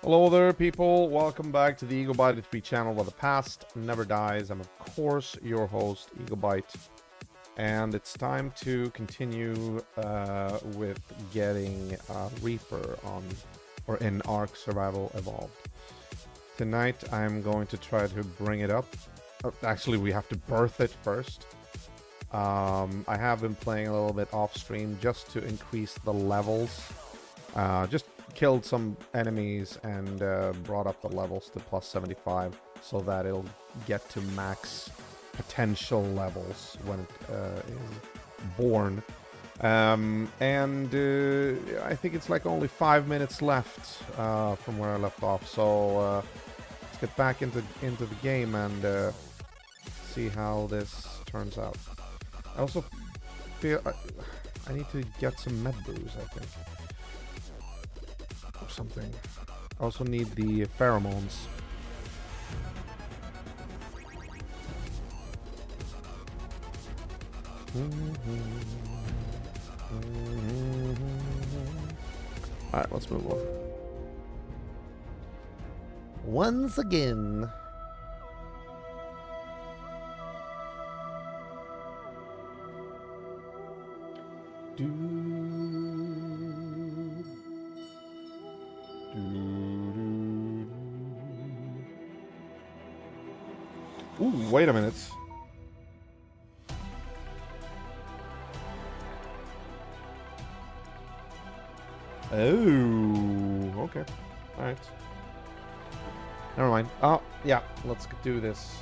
Hello there, people. Welcome back to the Eagle 3 channel where the past never dies. I'm, of course, your host, Eagle, and it's time to continue with getting Reaper on, or in ARK Survival Evolved. Tonight, I'm going to try to bring it up. Actually, we have to birth it first. I have been playing a little bit off stream just to increase the levels. Just killed some enemies and brought up the levels to plus 75 so that it'll get to max potential levels when it is born. I think it's like only 5 minutes left from where I left off, so let's get back into the game and see how this turns out. I also feel I need to get some med brews, I think. Or something. I also need the pheromones. Alright, let's move on. Once again. Ooh, wait a minute. Oh, okay. Alright. Never mind. Oh, yeah, let's do this.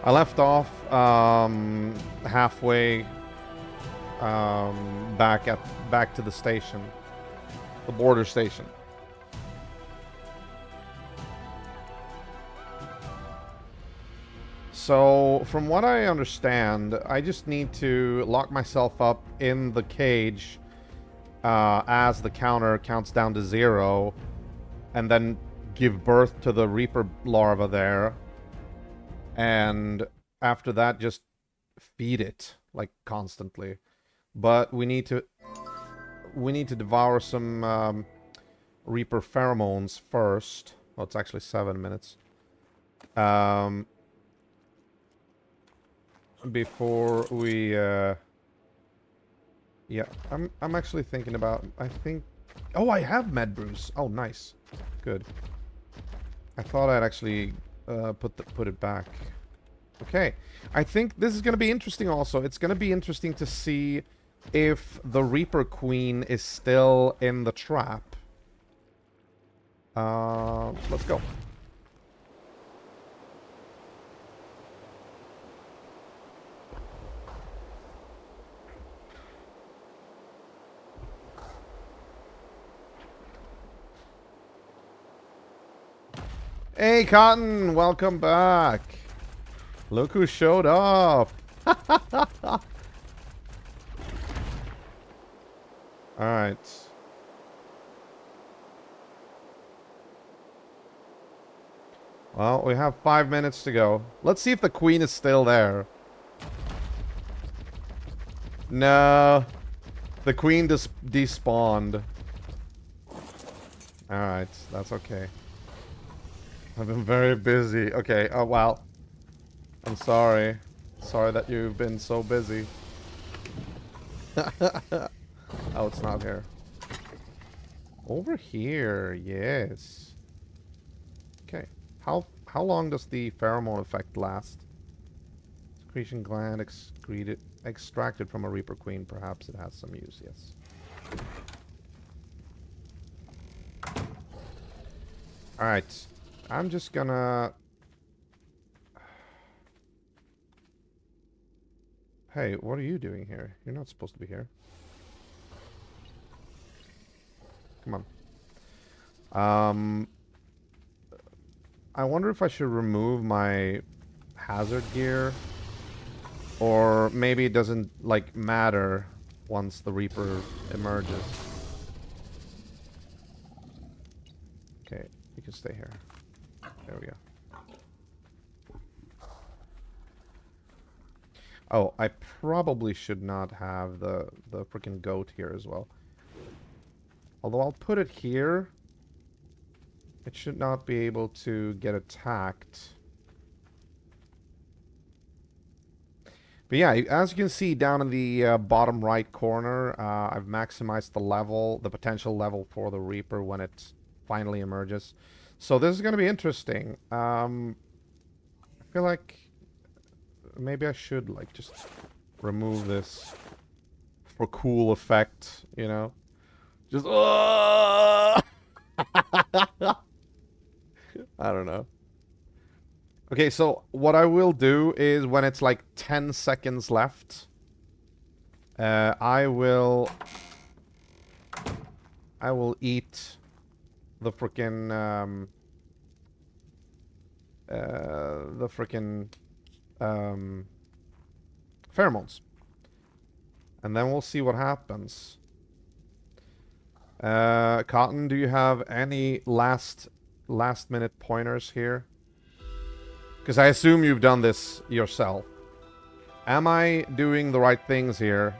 I left off halfway back to the station. The border station. So, from what I understand, I just need to lock myself up in the cage as the counter counts down to 0, and then give birth to the Reaper larva there. And after that, just feed it, like, constantly. But we need to devour some Reaper pheromones first. Well, it's actually 7 minutes. Before we yeah, I'm actually thinking about, I think, oh, I have med brews. Oh, nice. Good. I thought I'd actually put it back. Okay. I think this is going to be interesting also. It's going to be interesting to see if the Reaper Queen is still in the trap. Let's go. Hey, Cotton! Welcome back! Look who showed up! Alright. Well, we have 5 minutes to go. Let's see if the queen is still there. No. The queen despawned. Alright, that's okay. I've been very busy. Okay, oh wow. I'm sorry. Sorry that you've been so busy. Oh, it's not here. Over here, yes. Okay. How long does the pheromone effect last? Secretion gland extracted from a Reaper Queen. Perhaps it has some use, yes. Alright. I'm just gonna... Hey, what are you doing here? You're not supposed to be here. Come on. I wonder if I should remove my hazard gear. Or maybe it doesn't, like, matter once the Reaper emerges. Okay, you can stay here. There we go. Oh, I probably should not have the freaking goat here as well. Although I'll put it here. It should not be able to get attacked. But yeah, as you can see down in the bottom right corner, I've maximized the level, the potential level for the Reaper when it finally emerges. So this is going to be interesting. I feel like maybe I should like just remove this for cool effect, you know? Just I don't know. Okay, so what I will do is when it's like 10 seconds left, I will eat the freaking the freaking um, pheromones, and then we'll see what happens. Cotton, do you have any last minute pointers here? Because I assume you've done this yourself. Am I doing the right things here?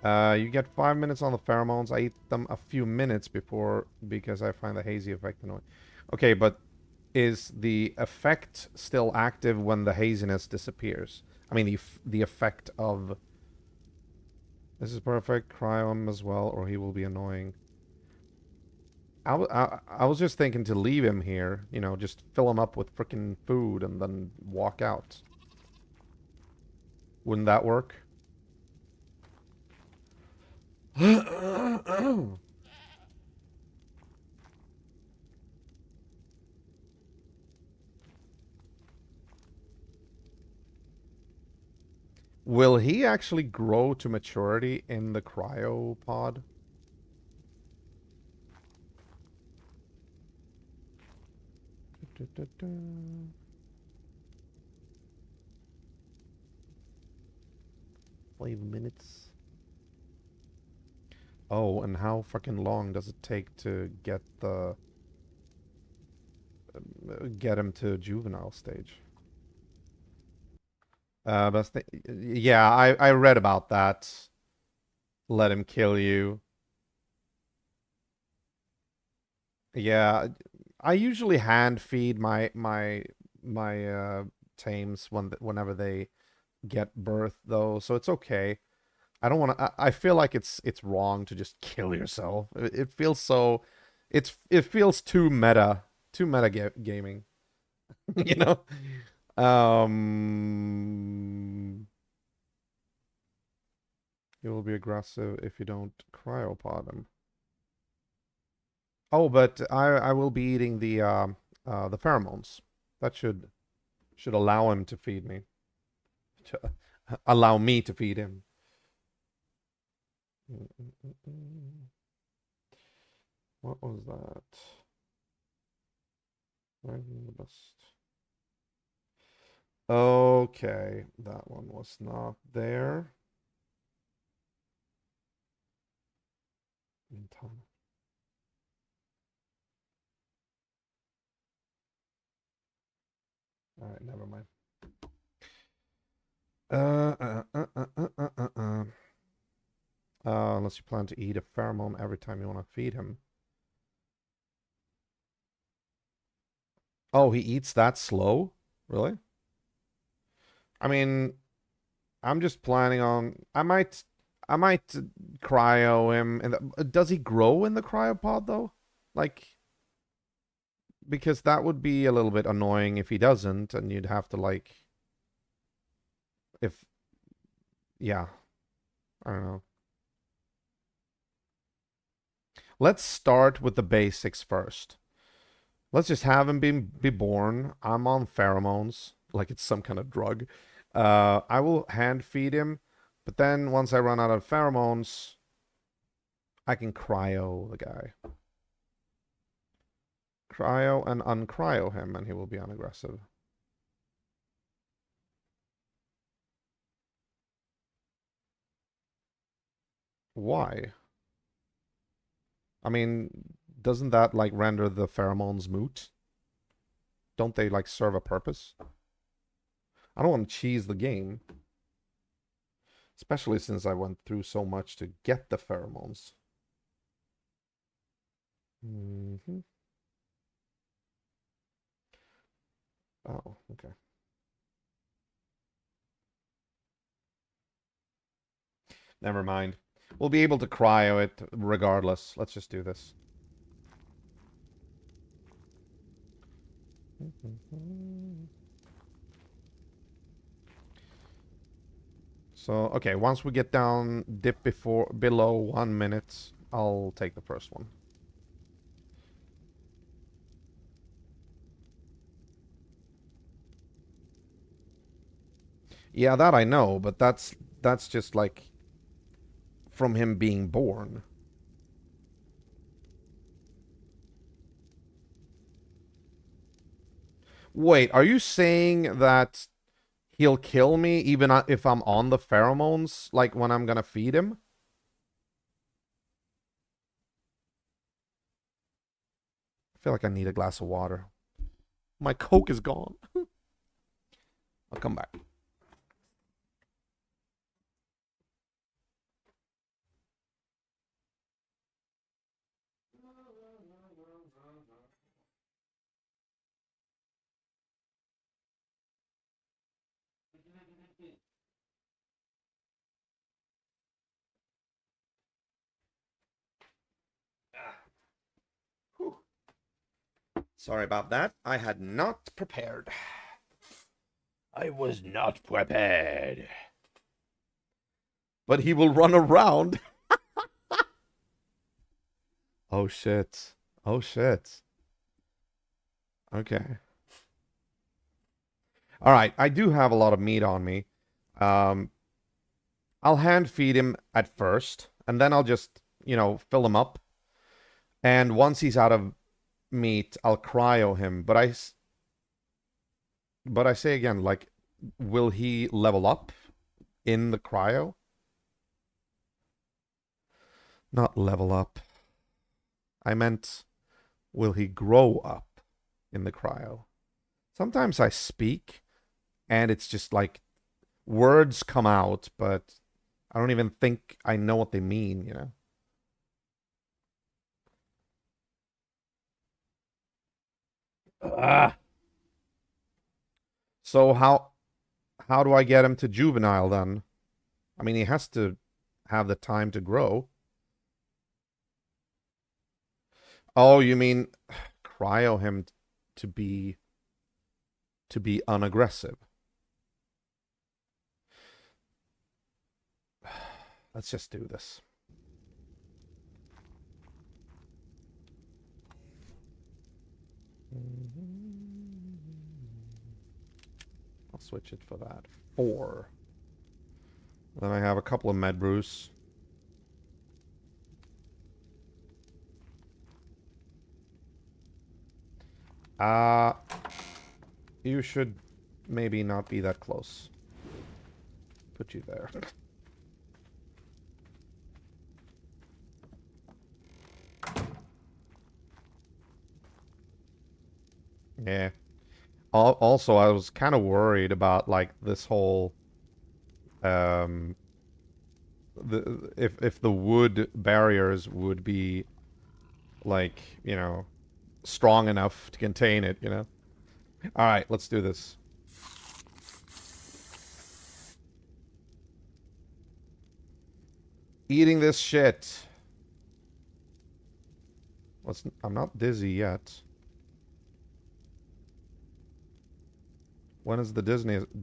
You get 5 minutes on the pheromones. I eat them a few minutes before because I find the hazy effect annoying. Okay, but is the effect still active when the haziness disappears? I mean, the effect of... This is perfect. Cry him as well, or he will be annoying. I was just thinking to leave him here. You know, just fill him up with freaking food and then walk out. Wouldn't that work? Will he actually grow to maturity in the cryopod? Five minutes. Oh, and how fucking long does it take to get him to juvenile stage? Yeah, I read about that. Let him kill you. Yeah, I usually hand feed my tames whenever they get birth though, so it's okay. I don't want to. I feel like it's wrong to just kill yourself. It feels so. It feels too meta gaming. You know. You will be aggressive if you don't cryopod him. Oh, but I will be eating the pheromones. That should allow him to feed me. To allow me to feed him. What was that? The best. Okay, that one was not there. All right, never mind. Unless you plan to eat a pheromone every time you want to feed him. Oh, he eats that slow? Really? I mean, I'm just planning on. I might cryo him. And does he grow in the cryopod though? Like, because that would be a little bit annoying if he doesn't, and you'd have to like, if yeah, I don't know. Let's start with the basics first. Let's just have him be born. I'm on pheromones, like it's some kind of drug. I will hand feed him, but then once I run out of pheromones, I can cryo the guy. Cryo and uncryo him, and he will be unaggressive. Why? I mean, doesn't that like render the pheromones moot? don't they, like, serve a purpose? I don't want to cheese the game. Especially since I went through so much to get the pheromones. Mm-hmm. Oh, okay. Never mind. We'll be able to cryo it regardless. Let's just do this. So, okay, once we get down, dip below 1 minute, I'll take the first one. Yeah, that I know, but that's just like from him being born. Wait, are you saying that he'll kill me even if I'm on the pheromones, like when I'm gonna feed him? I feel like I need a glass of water. My Coke is gone. I'll come back. Sorry about that. I had not prepared. I was not prepared. But he will run around. Oh shit. Oh shit. Okay. All right, I do have a lot of meat on me. Um, I'll hand feed him at first, and then I'll just, fill him up. And once he's out of meat, I'll cryo him. But I say again, like, will he level up in the cryo? Not level up. I meant, will he grow up in the cryo? Sometimes I speak, and it's just like words come out, but I don't even think I know what they mean. Ah. So how do I get him to juvenile then? I mean, he has to have the time to grow. Oh, you mean cryo him to be unaggressive? Let's just do this. I'll switch it for that. 4. Then I have a couple of med brews. You should maybe not be that close. Put you there. Yeah. Also, I was kind of worried about like this whole if the wood barriers would be like, strong enough to contain it. All right, let's do this. Eating this shit. I'm not dizzy yet. When is the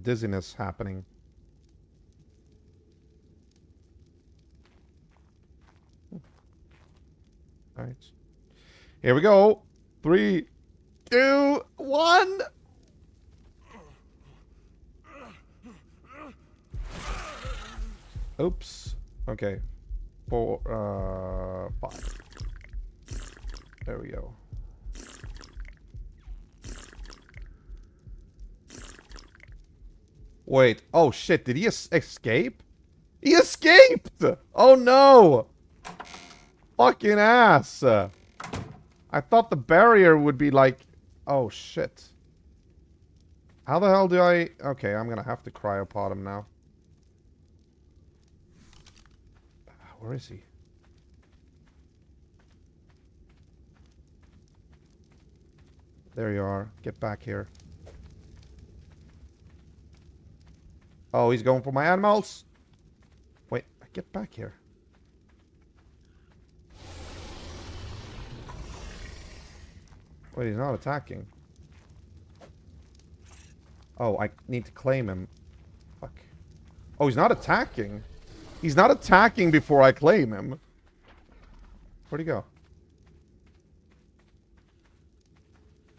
dizziness happening? All right. Here we go. 3, 2, 1. Oops. Okay. 4, 5. There we go. Wait. Oh shit. Did he escape? He escaped! Oh no! Fucking ass. I thought the barrier would be like... Oh shit. How the hell do I... Okay, I'm gonna have to cryopod him now. Where is he? There you are. Get back here. Oh, he's going for my animals! Wait, get back here. Wait, he's not attacking. Oh, I need to claim him. Fuck. Oh, he's not attacking. He's not attacking before I claim him. Where'd he go?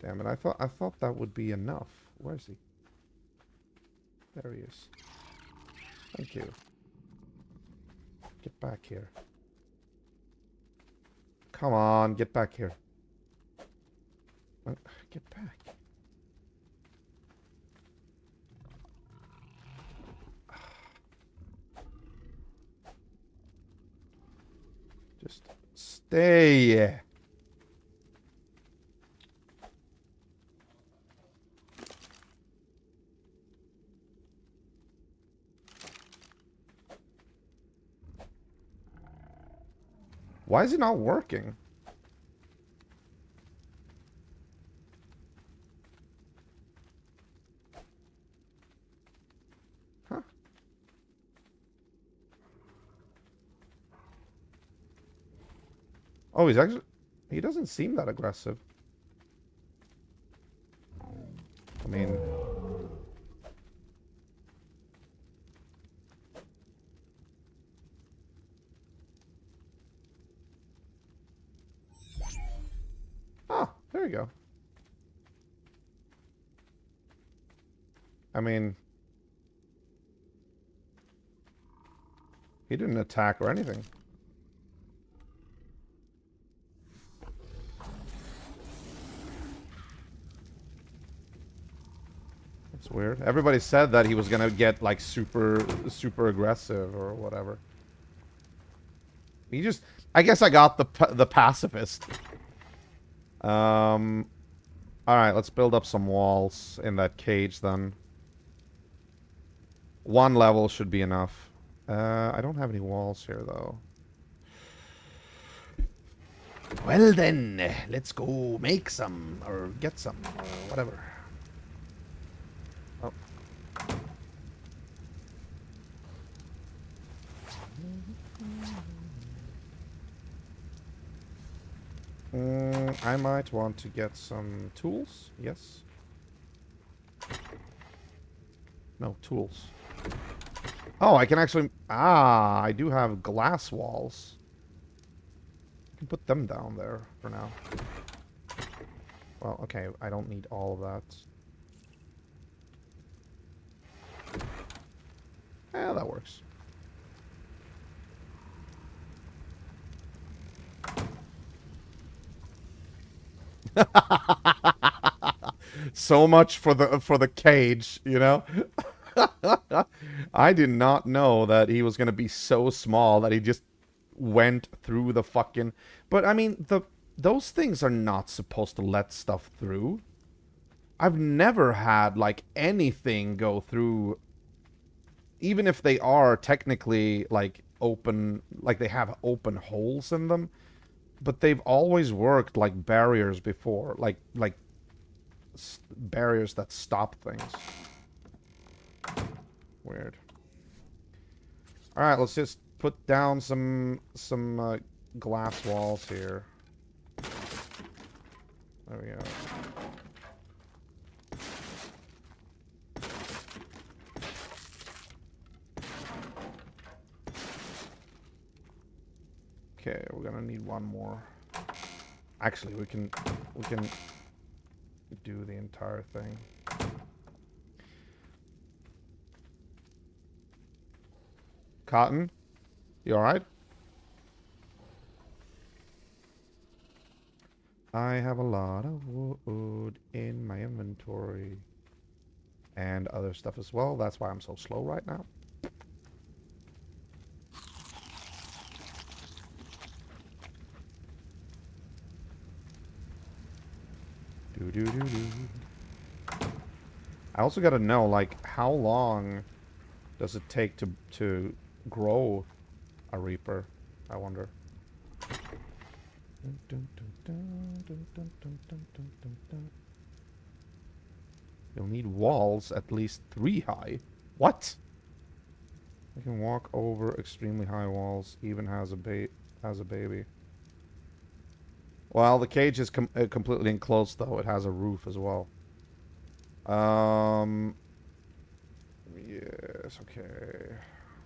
Damn it, I thought that would be enough. Where is he? There he is. Thank you. Get back here. Come on, get back here. Get back. Just stay. Why is it not working? Huh? Oh, he's actually... He doesn't seem that aggressive. I mean... Ah, there you go. I mean... He didn't attack or anything. That's weird. Everybody said that he was gonna get, like, super aggressive or whatever. He just... I guess I got the pacifist. Alright, let's build up some walls in that cage then. One level should be enough. I don't have any walls here though. Well then, let's go make some, or get some, or whatever. Oh. I might want to get some tools. Yes. No, tools. Oh, I can actually... Ah, I do have glass walls. I can put them down there for now. Well, okay, I don't need all of that. Yeah, that works. So much for the cage, you know? I did not know that he was gonna be so small that he just went through the fucking... But I mean, those things are not supposed to let stuff through. I've never had like anything go through, even if they are technically like open, like they have open holes in them, but they've always worked like barriers before, like barriers that stop things. Weird. All right, let's just put down some glass walls here. There we go. Okay, we're gonna need one more. Actually, we can do the entire thing. Cotton, you all right? I have a lot of wood in my inventory and other stuff as well. That's why I'm so slow right now. I also gotta know, like, how long does it take to grow a Reaper? I wonder. You'll need walls at least 3 high. What? I can walk over extremely high walls, even has a baby. Well, the cage is completely enclosed, though. It has a roof as well. Yes, okay.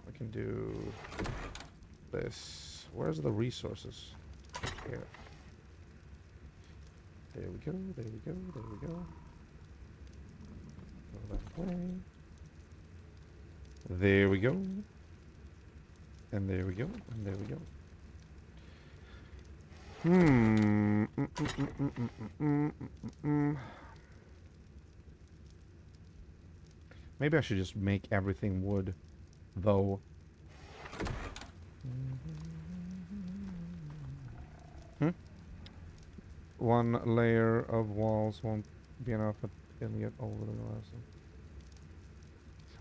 I can do this. Where's the resources? Here. There we go, there we go, there we go. Go that way. There we go. And there we go, and there we go. Maybe I should just make everything wood, though. One layer of walls won't be enough to get over the last one.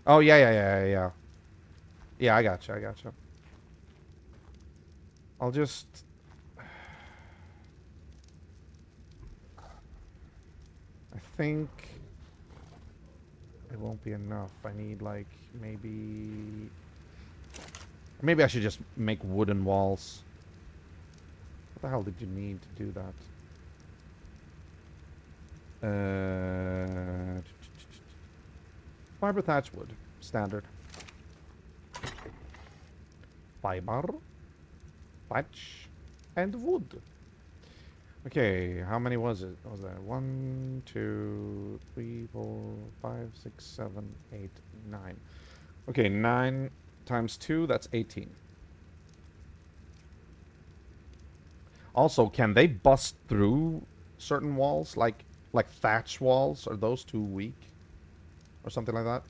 Oh, yeah. Yeah, I gotcha, I gotcha. I'll just... I think... it won't be enough. I need, like, maybe... Maybe I should just make wooden walls. What the hell did you need to do that? Fiber thatch wood. Standard. Fiber. Thatch. And wood. Okay, how many was it? Was there 1, 2, 3, 4, 5, 6, 7, 8, 9. Okay, 9 times 2, that's 18. Also, can they bust through certain walls? Like thatch walls? Are those too weak? Or something like that?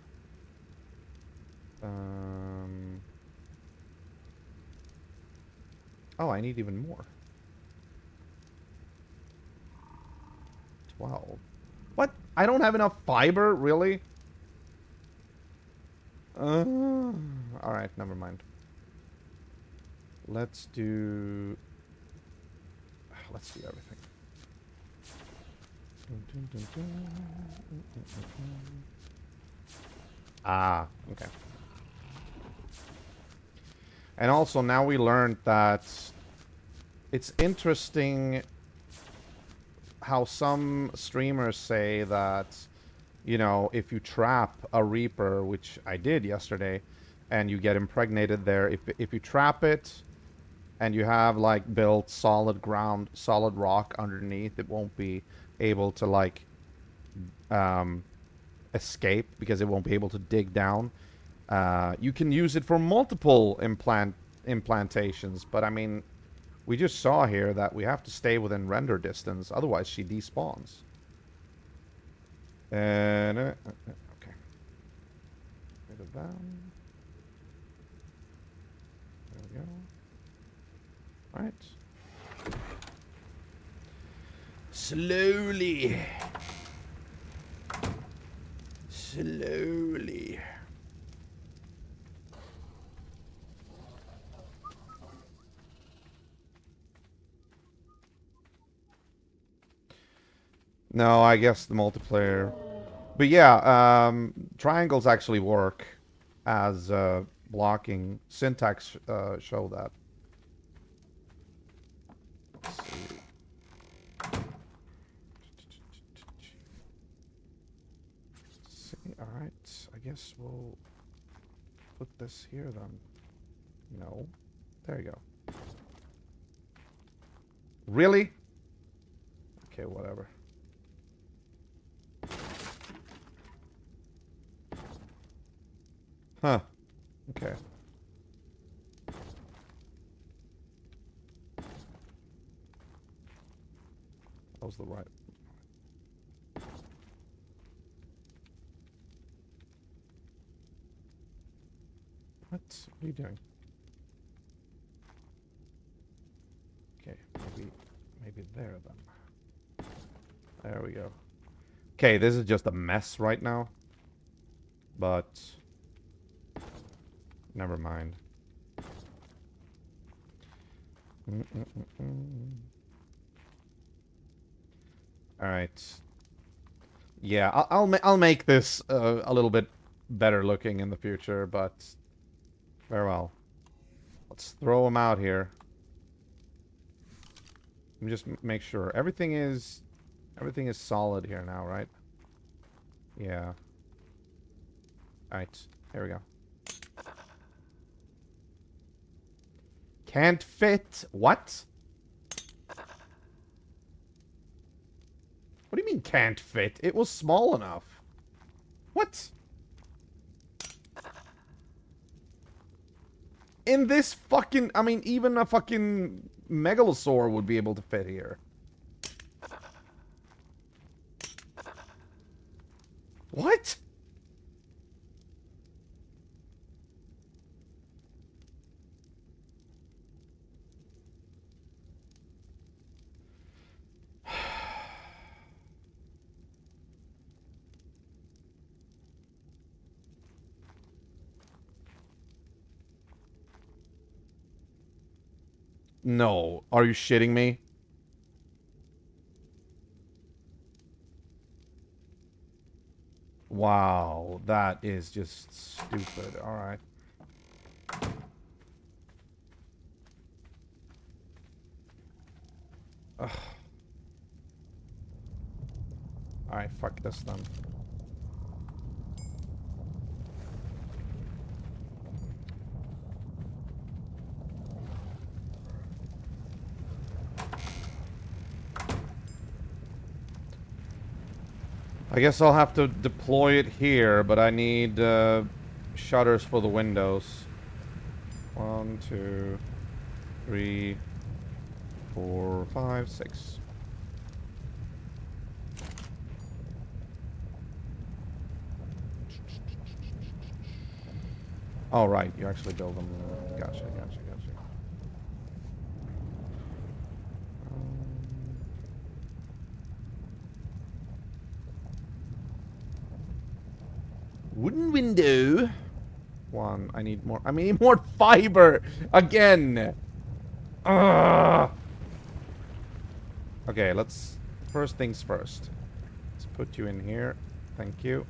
Oh, I need even more. 12. What? I don't have enough fiber? Really? Alright, never mind. Let's do everything. Ah, okay. And also, now we learned that it's interesting how some streamers say that, you know, if you trap a Reaper, which I did yesterday, and you get impregnated there, if you trap it and you have, like, built solid ground, solid rock underneath, it won't be able to, like, escape because it won't be able to dig down. You can use it for multiple implantations, but I mean, we just saw here that we have to stay within render distance, otherwise she despawns. Okay. Rid of that. There we go. Alright. Slowly. Slowly. No, I guess the multiplayer. But yeah, triangles actually work as blocking. Syntax show that. Let's see. Alright, I guess we'll put this here then. No. There you go. Really? Okay, whatever. Huh. Okay. That was the right. What are you doing? Okay, maybe there then. There we go. Okay, this is just a mess right now. But never mind. All right. Yeah, I'll make this a little bit better looking in the future, but very well. Let's throw them out here. Let me just make sure everything is solid here now, right? Yeah. All right. Here we go. Can't fit. What? What do you mean can't fit? It was small enough. What? In this fucking... I mean, even a fucking megalosaur would be able to fit here. What? No. Are you shitting me? Wow. That is just stupid. Alright. Alright, fuck this then. I guess I'll have to deploy it here, but I need shutters for the windows. 1, 2, 3, 4, 5, 6. Oh, right. You actually build them. Gotcha, gotcha, gotcha. Wooden window. 1. I need more. I need more fiber. Again. Ugh. Okay, let's... First things first. Let's put you in here. Thank you.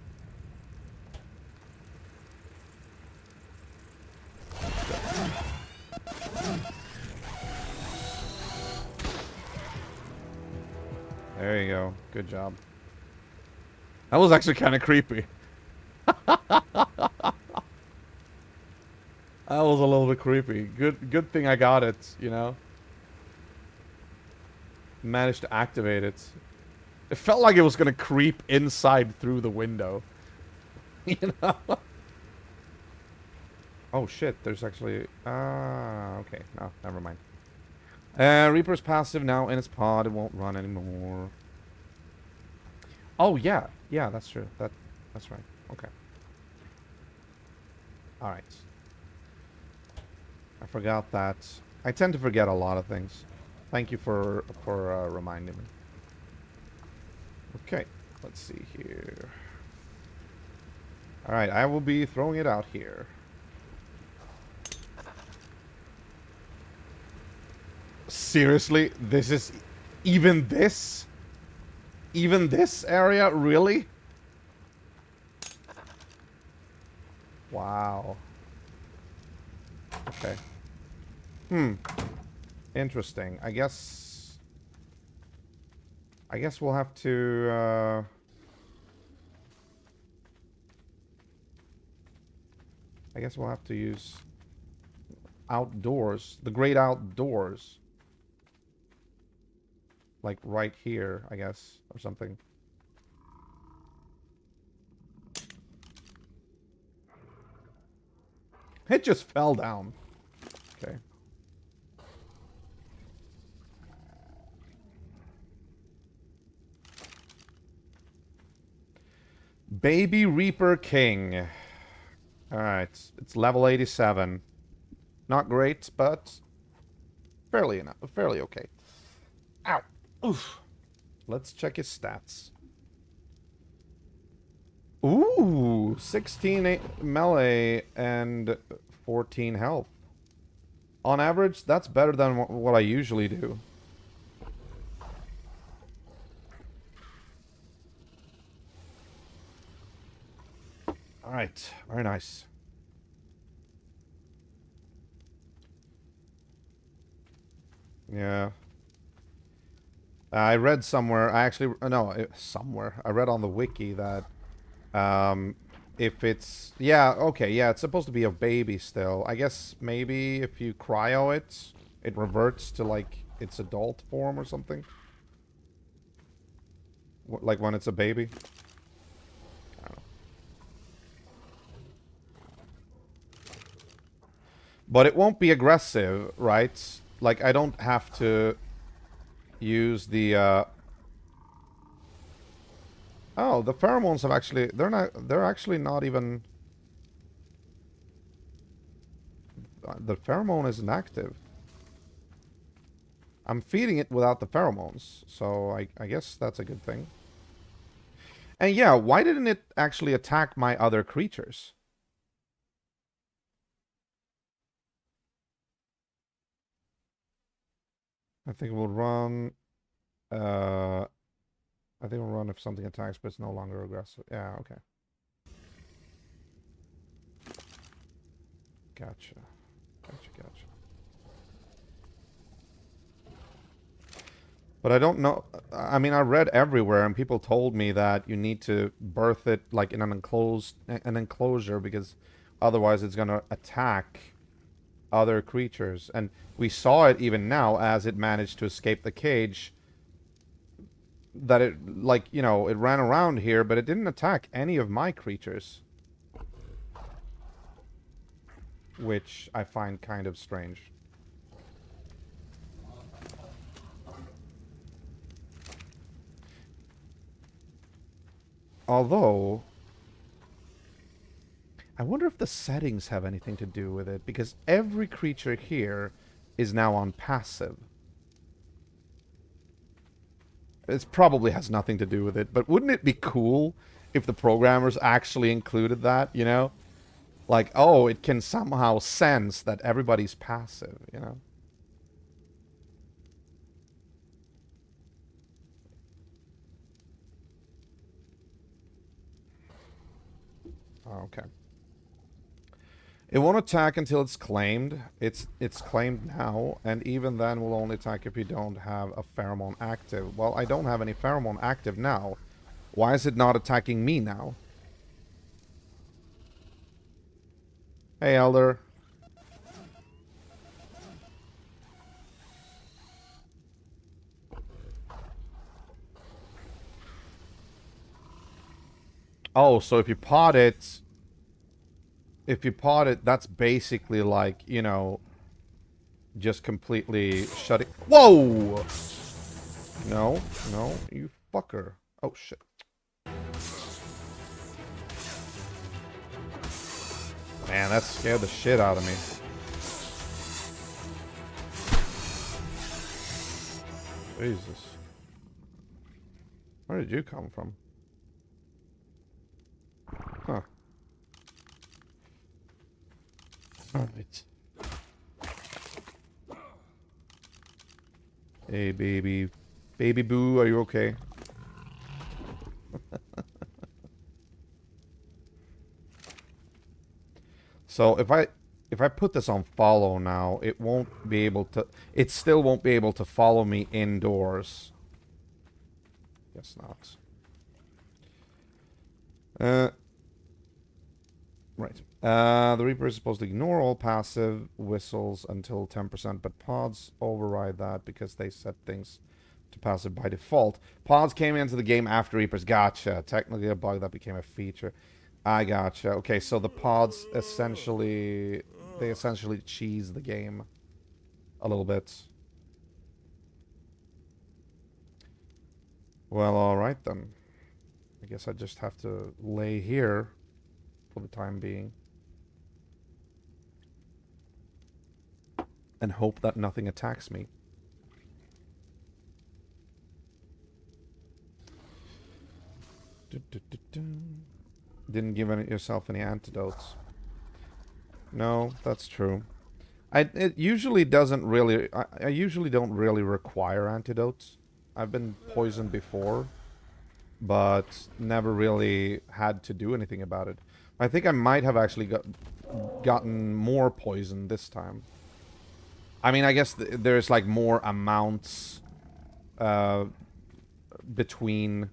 There you go. Good job. That was actually kind of creepy. That was a little bit creepy. Good thing I got it, you know? Managed to activate it. It felt like it was gonna creep inside through the window. You know? Oh shit, there's actually... okay. No, never mind. Reaper's passive now in its pod. It won't run anymore. Oh, yeah. Yeah, that's true. That's right. Okay. Alright. I forgot that. I tend to forget a lot of things. Thank you for reminding me. Okay. Let's see here. Alright, I will be throwing it out here. Seriously? This is... Even this? Even this area? Really? Wow. Okay. Interesting. I guess we'll have to... I guess we'll have to use... outdoors. The great outdoors. Like right here, I guess, or something. It just fell down. Okay. Baby Reaper King. Alright, it's level 87. Not great, but fairly okay. Ow. Oof. Let's check his stats. Ooh. Ooh, 16 melee and 14 health. On average, that's better than what I usually do. Alright, very nice. Yeah. I read somewhere, I actually, no, somewhere. I read on the wiki that if it's, yeah, okay, yeah, it's supposed to be a baby still. I guess maybe if you cryo it, it reverts to like its adult form or something. Like when it's a baby. I don't know. But it won't be aggressive, right? Like I don't have to use the oh, the pheromones have actually they're actually not even the pheromone isn't active. I'm feeding it without the pheromones, so I guess that's a good thing. And yeah, why didn't it actually attack my other creatures? I think we'll run I think we'll run if something attacks but it's no longer aggressive. Yeah, okay. Gotcha. Gotcha. But I don't know. I mean, I read everywhere, and people told me that you need to birth it like in an enclosure because otherwise it's gonna attack other creatures. And we saw it even now as it managed to escape the cage. That it like it ran around here, but it didn't attack any of my creatures, which I find kind of strange. Although, I wonder if the settings have anything to do with it, because every creature here is now on passive. It probably has nothing to do with it, but wouldn't it be cool if the programmers actually included that, you know? Like, oh, it can somehow sense that everybody's passive, you know? Oh, okay. It won't attack until it's claimed. It's claimed now, and even then will only attack if you don't have a pheromone active. Well, I don't have any pheromone active now. Why is it not attacking me now? Hey, Elder. Oh, so if you pot it, that's basically like, just completely shutting... Whoa! No, no, you fucker. Oh, shit. Man, that scared the shit out of me. Jesus. Where did you come from? Huh. Alright. Hey, baby. Baby boo, are you okay? So if I put this on follow now, it won't be able to... It still won't be able to follow me indoors. Guess not. Right. The Reaper is supposed to ignore all passive whistles until 10%, but pods override that because they set things to passive by default. Pods came into the game after Reapers. Gotcha. Technically a bug that became a feature. I gotcha. Okay, so the pods essentially... They essentially cheese the game a little bit. Well, alright then. I guess I just have to lay here for the time being. And hope that nothing attacks me. Didn't give yourself any antidotes. No, that's true. It usually doesn't really... I usually don't really require antidotes. I've been poisoned before, but never really had to do anything about it. I think I might have actually gotten more poison this time. I mean, I guess there's like more amounts between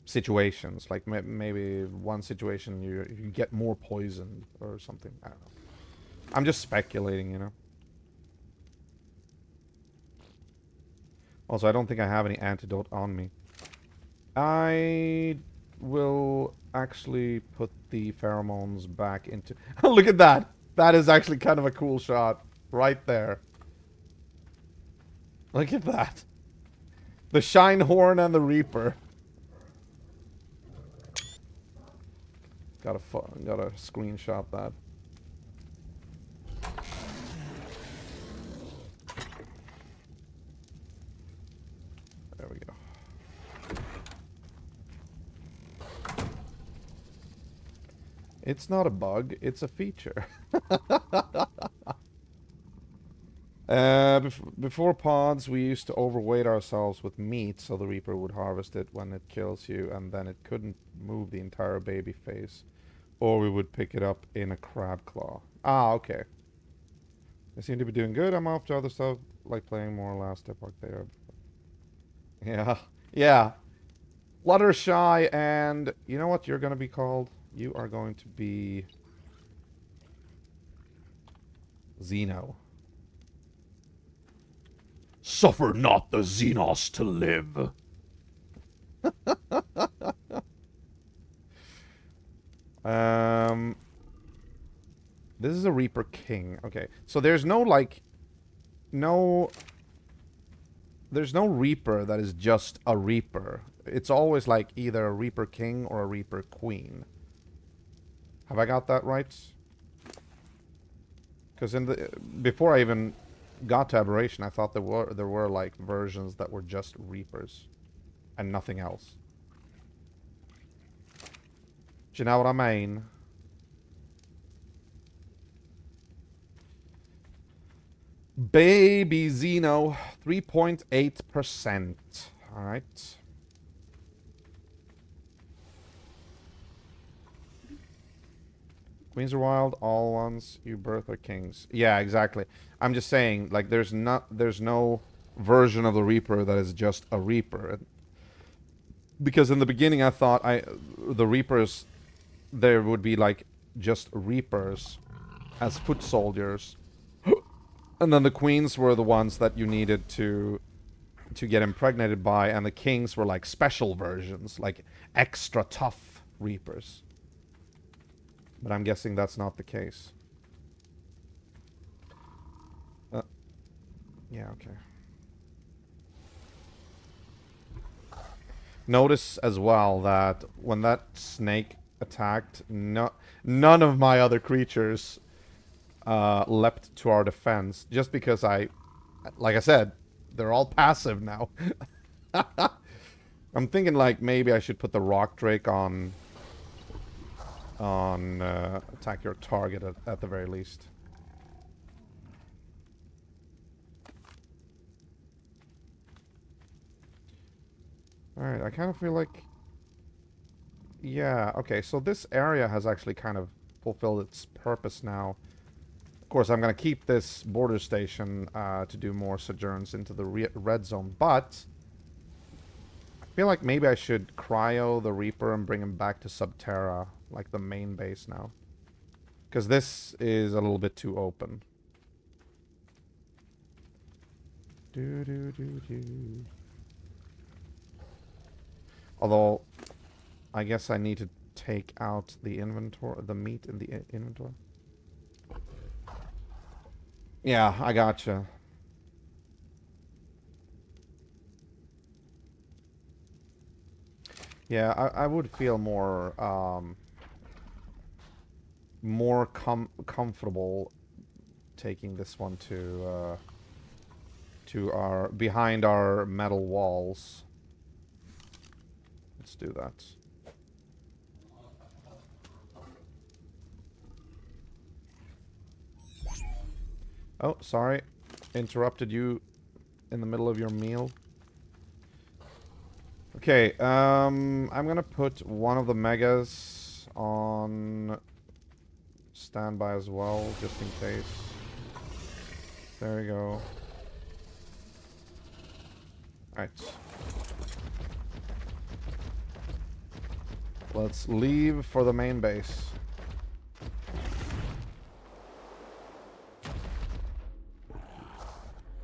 situations. Like maybe one situation you get more poison or something. I don't know. I'm just speculating, you know. Also, I don't think I have any antidote on me. I will actually put the pheromones back into... Look at that! That is actually kind of a cool shot. Right there. Look at that. The Shinehorn and the Reaper. Gotta screenshot that. There we go. It's not a bug, it's a feature. Before pods, we used to overweight ourselves with meat so the Reaper would harvest it when it kills you, and then it couldn't move the entire baby face. Or we would pick it up in a crab claw. Ah, okay. They seem to be doing good. I'm off to other stuff, like playing more Last Epoch there. Yeah. Yeah. Fluttershy, and you know what you're going to be called? You are going to be... Xeno. Suffer not the Xenos to live. This is a Reaper King. Okay, so there's no, like... There's no Reaper that is just a Reaper. It's always, like, either a Reaper King or a Reaper Queen. Have I got that right? Because before I even got to Aberration, I thought there were like versions that were just Reapers and nothing else. Do you know what I mean? Baby Xeno, 3.8%. All right. Queens are wild, all ones you birth are kings. Yeah, exactly. I'm just saying, like, there's no version of the Reaper that is just a Reaper. Because in the beginning I thought the Reapers, there would be like just Reapers as foot soldiers. And then the Queens were the ones that you needed to get impregnated by, and the Kings were like special versions, like extra tough Reapers. But I'm guessing that's not the case. Yeah, okay. Notice as well that when that snake attacked, none of my other creatures leapt to our defense. Just because like I said, they're all passive now. I'm thinking like maybe I should put the Rock Drake on attack your target at the very least. Alright, I kind of feel like... Yeah, okay, so this area has actually kind of fulfilled its purpose now. Of course, I'm going to keep this border station to do more sojourns into the red zone, but... I feel like maybe I should cryo the Reaper and bring him back to Subterra, like the main base now. Because this is a little bit too open. Although, I guess I need to take out the inventory, the meat in the inventory. Yeah, I gotcha. Yeah, I would feel more, comfortable taking this one to our, behind our metal walls. Let's do that. Oh, sorry. Interrupted you in the middle of your meal. Okay, I'm gonna put one of the megas on standby as well, just in case. There we go. Alright. Let's leave for the main base.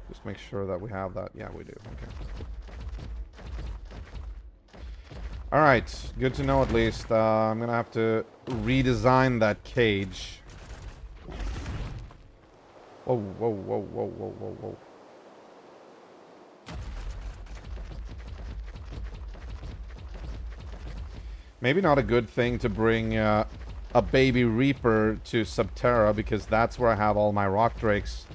Just make sure that we have that. Yeah, we do. Okay. Alright, good to know at least. I'm gonna have to redesign that cage. Whoa, whoa, whoa, whoa, whoa, whoa, whoa. Maybe not a good thing to bring a baby Reaper to Subterra, because that's where I have all my rock drakes.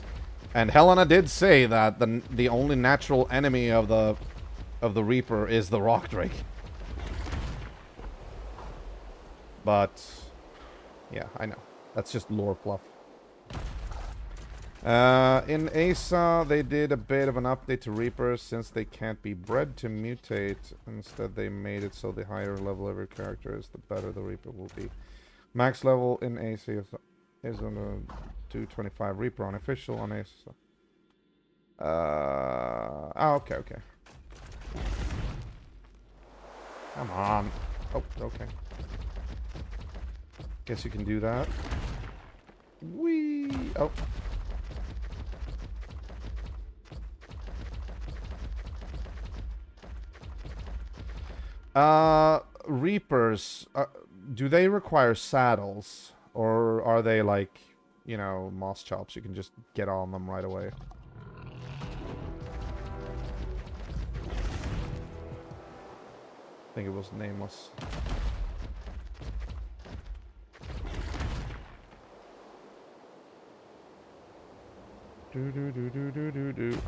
And Helena did say that the only natural enemy of the Reaper is the rock drake. But yeah, I know. That's just lore fluff. In ASA, they did a bit of an update to Reapers since they can't be bred to mutate. Instead, they made it so the higher level every character is, the better the Reaper will be. Max level in ASA is on a 225 Reaper unofficial on ASA. Okay, okay. Come on. Oh, okay. Guess you can do that. Whee! Oh. Reapers, do they require saddles? Or are they like, you know, moss chops? You can just get on them right away. I think it was nameless.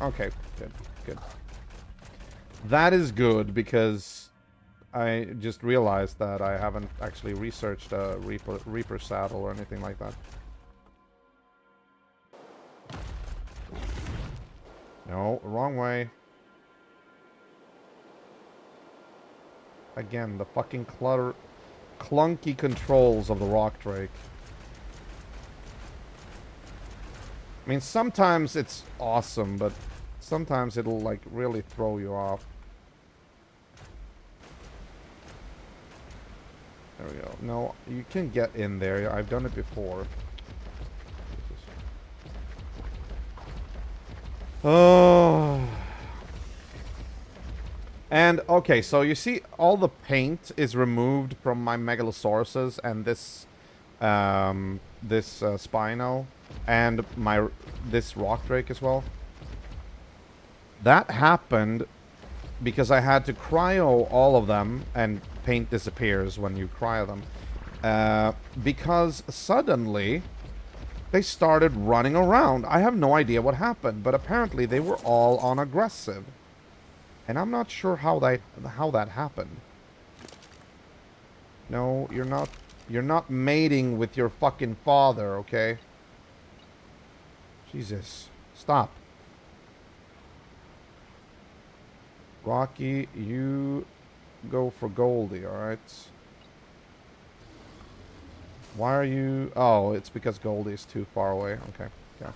Okay, good, good. That is good, because I just realized that I haven't actually researched a Reaper saddle or anything like that. No, wrong way. Again, the fucking clunky controls of the Rock Drake. I mean, sometimes it's awesome, but sometimes it'll, like, really throw you off. There we go. No, you can get in there. I've done it before. Oh. And, okay, so you see all the paint is removed from my Megalosauruses and this, Spino, and this Rock Drake as well. That happened because I had to cryo all of them, and paint disappears when you cryo them. Because suddenly they started running around. I have no idea what happened, but apparently they were all on aggressive. And I'm not sure how that happened. No, you're not mating with your fucking father, okay? Jesus. Stop. Rocky, you go for Goldie, alright? Why are you... Oh, it's because Goldie is too far away. Okay, gotcha.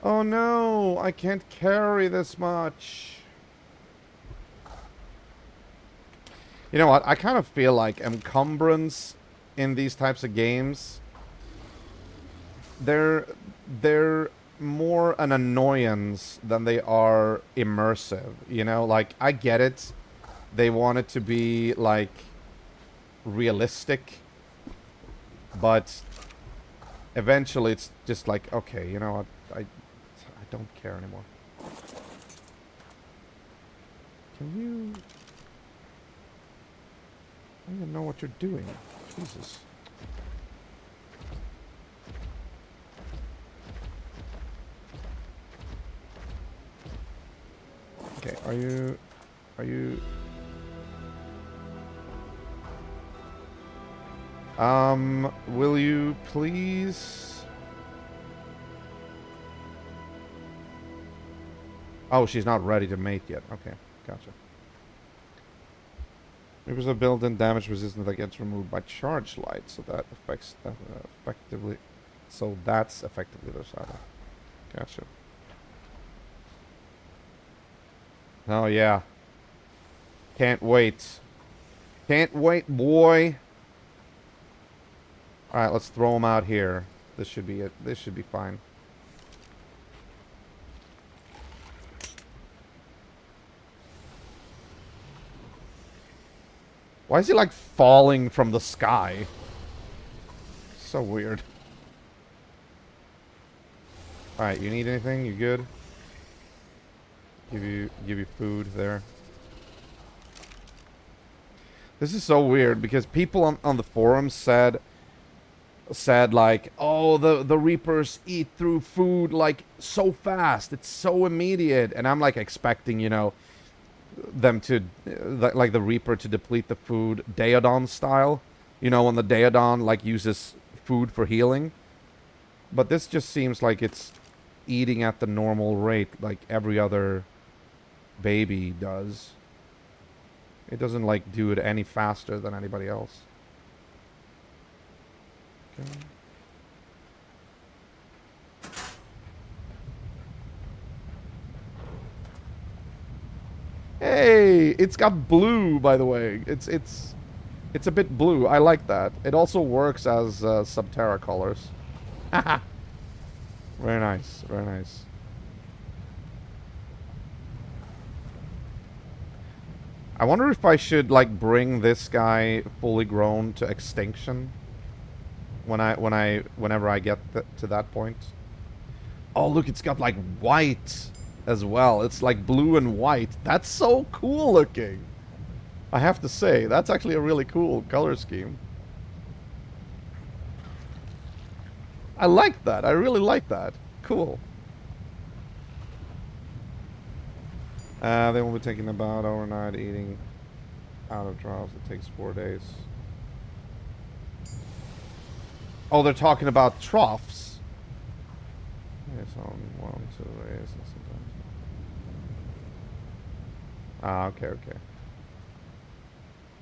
Oh no, I can't carry this much. You know what? I kind of feel like encumbrance in these types of games, they're more an annoyance than they are immersive. You know, like, I get it. They want it to be, like, realistic. But eventually it's just like, okay, you know what? I don't care anymore. Can you... I don't even know what you're doing. Jesus. Are you... Are you... Will you please... Oh, she's not ready to mate yet. Okay, gotcha. Reapers are built-in damage resistant that gets removed by charge light, so that affects effectively. So that's effectively their shadow. Gotcha. Oh yeah. Can't wait. Can't wait, boy. All right, let's throw them out here. This should be it. This should be fine. Why is he like falling from the sky? So weird. Alright, you need anything? You good? Give you food there. This is so weird because people on the forums said like, oh, the Reapers eat through food like so fast. It's so immediate. And I'm like expecting, you know, them to like the Reaper to deplete the food Daeodon style. You know, when the Daeodon like uses food for healing. But this just seems like it's eating at the normal rate like every other baby does. It doesn't like do it any faster than anybody else. Okay. Hey, it's got blue, by the way. It's a bit blue. I like that. It also works as Subterra colors. Very nice. Very nice. I wonder if I should like bring this guy fully grown to extinction whenever I get to that point. Oh, look, it's got like white as well. It's like blue and white. That's so cool looking. I have to say, that's actually a really cool color scheme. I like that. I really like that. Cool. They will be taking about overnight eating out of troughs. It takes 4 days. Oh, they're talking about troughs. Yes, on 1, 2 days and sometimes. Ah, okay, okay.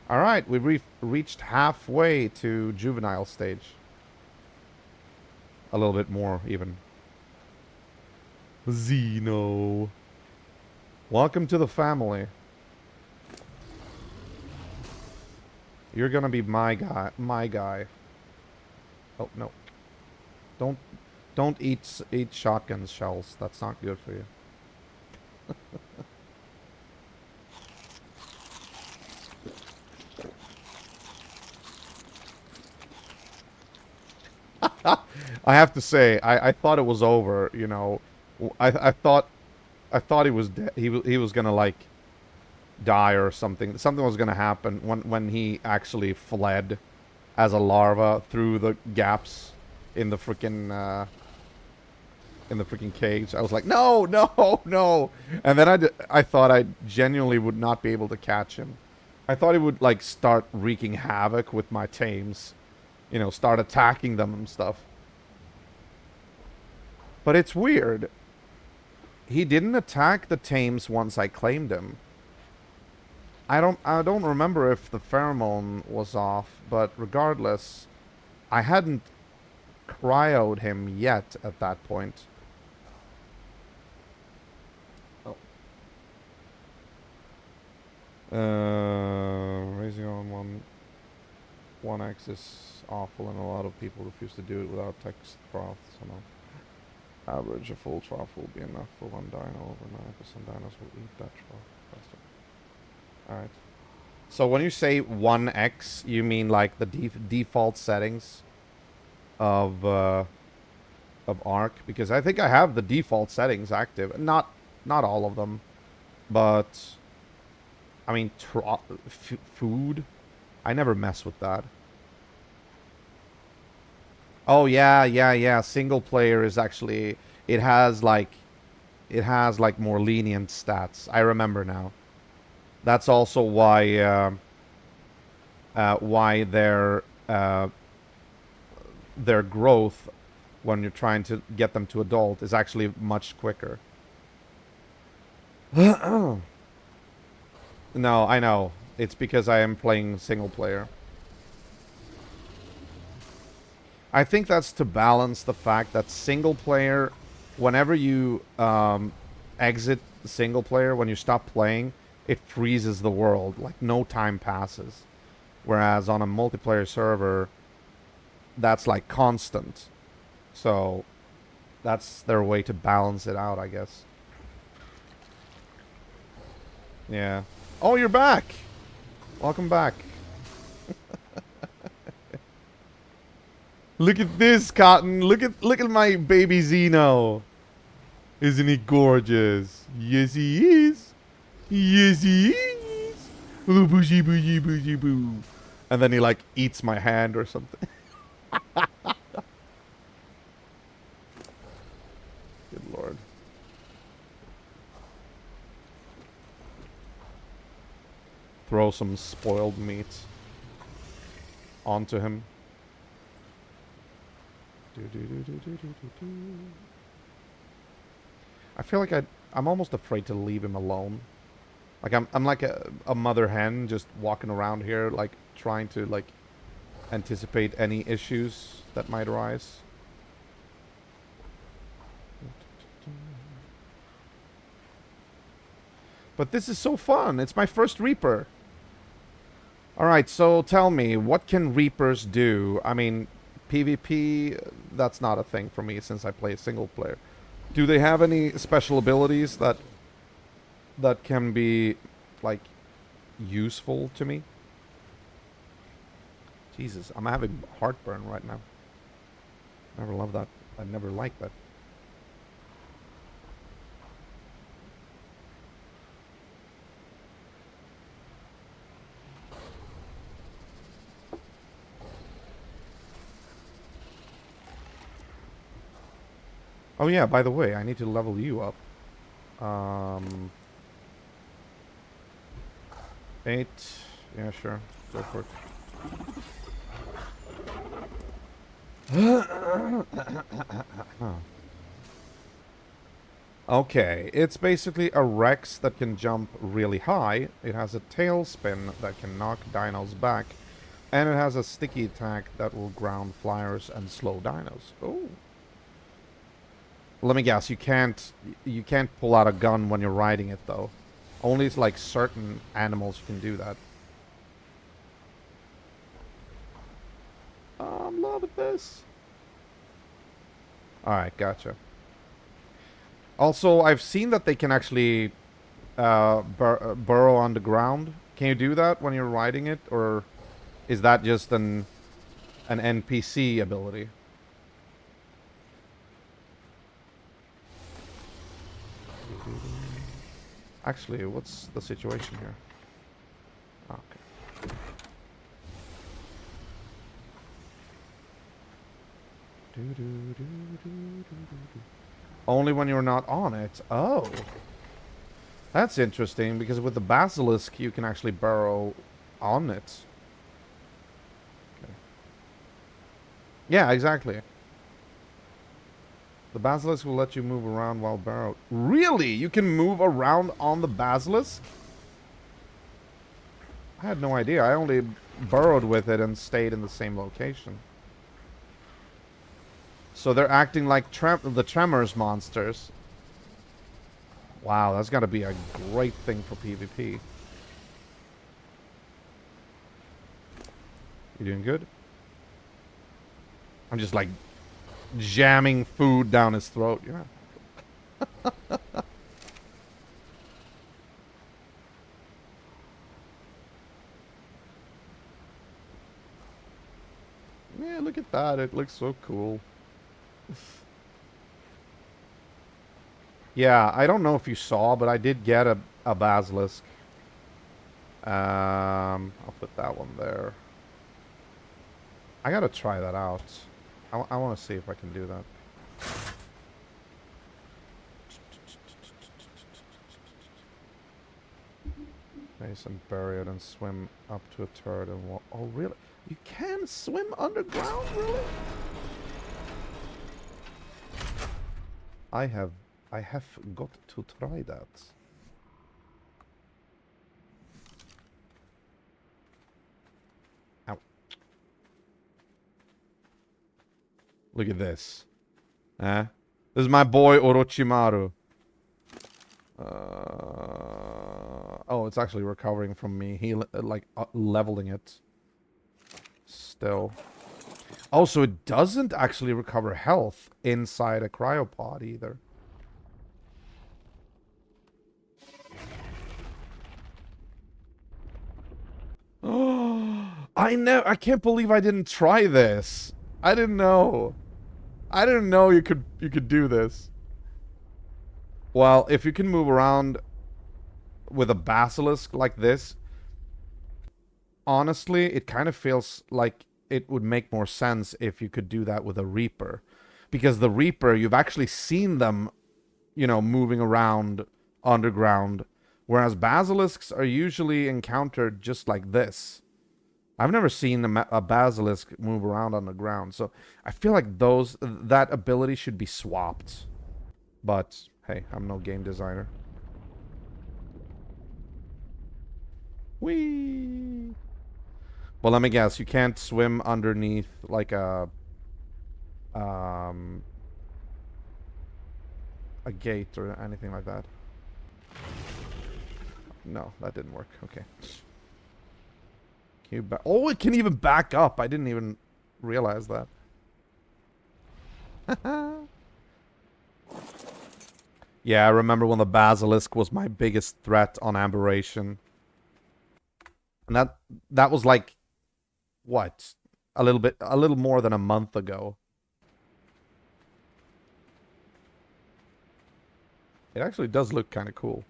All right, we've reached halfway to juvenile stage. A little bit more, even. Xeno. Welcome to the family. You're gonna be my guy. Oh no! Don't eat shotgun shells. That's not good for you. I have to say, I thought it was over. You know, I thought he was dead. He was gonna like die or something. Something was gonna happen when he actually fled as a larva through the gaps in the freaking cage. I was like, no, no, no. And then I thought I genuinely would not be able to catch him. I thought he would like start wreaking havoc with my tames. You know, start attacking them and stuff. But it's weird. He didn't attack the tames once I claimed him. I don't remember if the pheromone was off, but regardless, I hadn't cryoed him yet at that point. Oh. Raising on one X is awful, and a lot of people refuse to do it without text trough. So no. Average a full trough will be enough for one dino overnight, but some dinos will eat that trough faster. Alright. So when you say 1x, you mean like the default settings of ARK? Because I think I have the default settings active. Not all of them, but I mean food. I never mess with that. Oh yeah. Single player is actually, it has like it has like more lenient stats. I remember now. That's also why their growth when you're trying to get them to adult is actually much quicker. No, I know. It's because I am playing single player. I think that's to balance the fact that single player, whenever you exit single player, when you stop playing, it freezes the world. Like, no time passes. Whereas on a multiplayer server, that's like constant. So that's their way to balance it out, I guess. Yeah. Oh, you're back! Welcome back. Look at this, Cotton. Look at my baby Zeno. Isn't he gorgeous? Yes, he is. Yes, he is. Oh, booshy, booshy, booshy, boo. And then he, like, eats my hand or something. Good lord. Throw some spoiled meat onto him. I feel like I'm almost afraid to leave him alone. Like I'm like a mother hen just walking around here, like trying to like anticipate any issues that might arise. But this is so fun. It's my first Reaper. Alright, so tell me, what can Reapers do? I mean, PvP, that's not a thing for me since I play single player. Do they have any special abilities that can be, like, useful to me? Jesus, I'm having heartburn right now. Never loved that. I never liked that. Oh yeah, by the way, I need to level you up. 8. Yeah, sure. Go for it. Okay, it's basically a Rex that can jump really high. It has a tail spin that can knock dinos back. And it has a sticky attack that will ground flyers and slow dinos. Oh. Let me guess, you can't pull out a gun when you're riding it though. Only it's like certain animals you can do that. Oh, I'm loving this. Alright, gotcha. Also, I've seen that they can actually burrow on the ground. Can you do that when you're riding it? Or is that just an NPC ability? Actually, what's the situation here? Okay. Only when you're not on it. Oh. That's interesting, because with the basilisk, you can actually burrow on it. Okay. Yeah, exactly. The basilisk will let you move around while burrowed. Really? You can move around on the basilisk? I had no idea. I only burrowed with it and stayed in the same location. So they're acting like the Tremors monsters. Wow, that's got to be a great thing for PvP. You doing good? I'm just like jamming food down his throat. Yeah. Yeah, look at that. It looks so cool. Yeah, I don't know if you saw, but I did get a basilisk. I'll put that one there. I gotta try that out. I want to see if I can do that. Base and bury it and swim up to a turret and walk. Oh, really? You can swim underground, really? I have got to try that. Ow. Look at this. This is my boy Orochimaru. Oh, it's actually recovering from me. Leveling it. Still. Oh, so it doesn't actually recover health inside a cryopod either. Oh, I know. I can't believe I didn't try this. I didn't know. I didn't know you could do this. Well, if you can move around with a basilisk like this, honestly, it kind of feels like it would make more sense if you could do that with a Reaper. Because the Reaper, you've actually seen them, you know, moving around underground. Whereas basilisks are usually encountered just like this. I've never seen a basilisk move around on the ground. So I feel like that ability should be swapped. But, hey, I'm no game designer. Whee! Well, let me guess. You can't swim underneath like a gate or anything like that. No, that didn't work. Okay. Can you oh, it can even back up. I didn't even realize that. Yeah, I remember when the basilisk was my biggest threat on Aberration. And that was like what? A little more than a month ago. It actually does look kind of cool.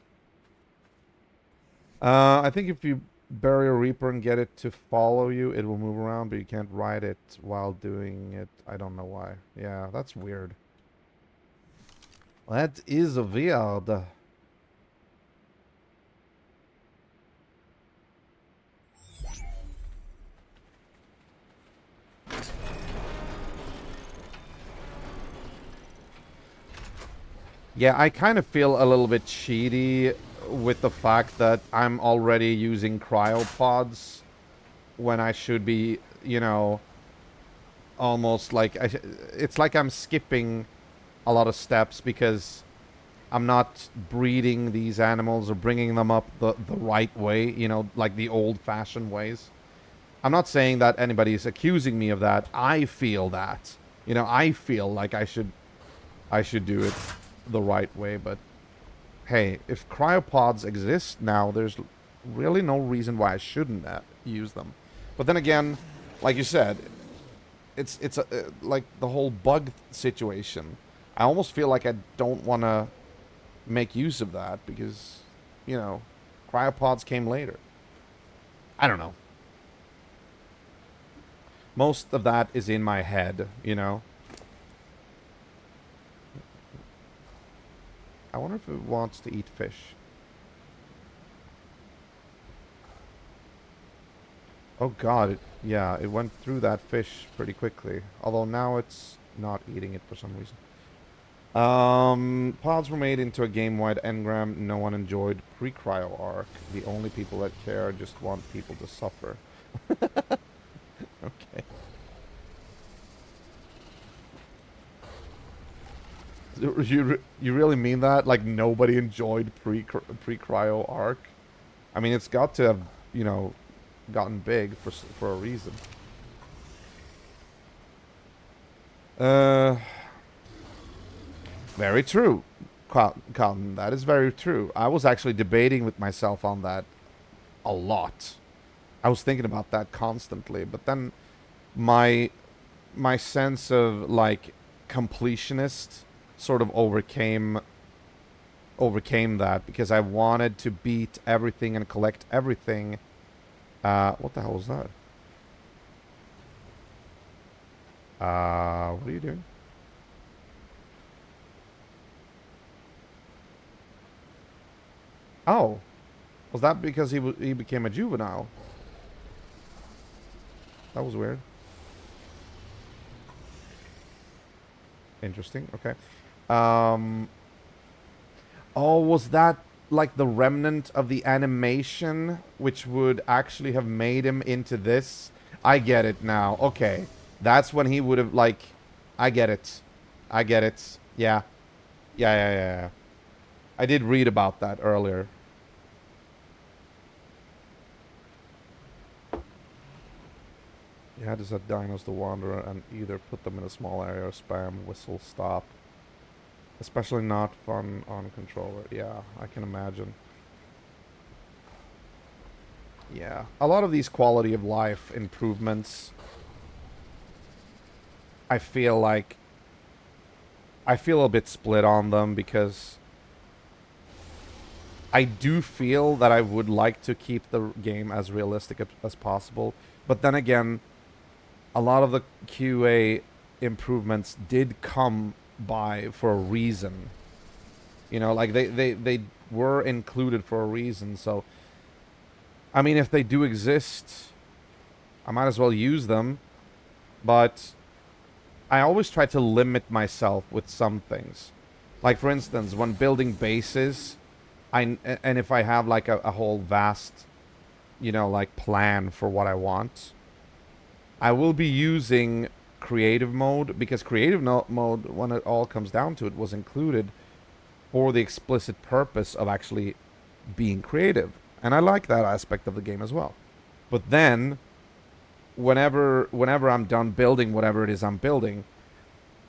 I think if you bury a Reaper and get it to follow you, it will move around, but you can't ride it while doing it. I don't know why. Yeah, that's weird. That is weird. Yeah, I kind of feel a little bit cheaty with the fact that I'm already using cryopods when I should be, you know, almost like it's like I'm skipping a lot of steps because I'm not breeding these animals or bringing them up the right way, you know, like the old-fashioned ways. I'm not saying that anybody's accusing me of that. I feel that. You know, I feel like I should do it the right way, but hey, if cryopods exist now, there's really no reason why I shouldn't use them. But then again, like you said, it's like the whole bug situation. I almost feel like I don't want to make use of that because, you know, cryopods came later. I don't know. Most of that is in my head, you know. I wonder if it wants to eat fish. Oh god, yeah, it went through that fish pretty quickly. Although now it's not eating it for some reason. Pods were made into a game-wide engram. No one enjoyed pre-cryo ARK. The only people that care just want people to suffer. Okay. You really mean that? Like nobody enjoyed pre-cryo ARK? I mean, it's got to have, you know, gotten big for a reason. Very true, Colin. That is very true. I was actually debating with myself on that a lot. I was thinking about that constantly, but then my sense of like completionist sort of overcame that because I wanted to beat everything and collect everything. What the hell was that? What are you doing? Oh. Was that because he became a juvenile? That was weird. Interesting. Okay. Um. Oh, was that like the remnant of the animation, which would actually have made him into this? I get it now. Okay. That's when he would have, like... I get it. I get it. Yeah. Yeah. I did read about that earlier. You had to set dinos to wander and either put them in a small area or spam whistle stop. Especially not fun on controller. Yeah, I can imagine. Yeah. A lot of these quality of life improvements, I feel like... I feel a bit split on them because I do feel that I would like to keep the game as realistic as possible. But then again, a lot of the QA improvements did come by for a reason. You know, like they were included for a reason. So, I mean, if they do exist, I might as well use them. But I always try to limit myself with some things. Like, for instance, when building bases, and if I have like a whole vast, you know, like plan for what I want, I will be using creative mode because creative mode, when it all comes down to it, was included for the explicit purpose of actually being creative. And I like that aspect of the game as well. But then, whenever I'm done building whatever it is I'm building,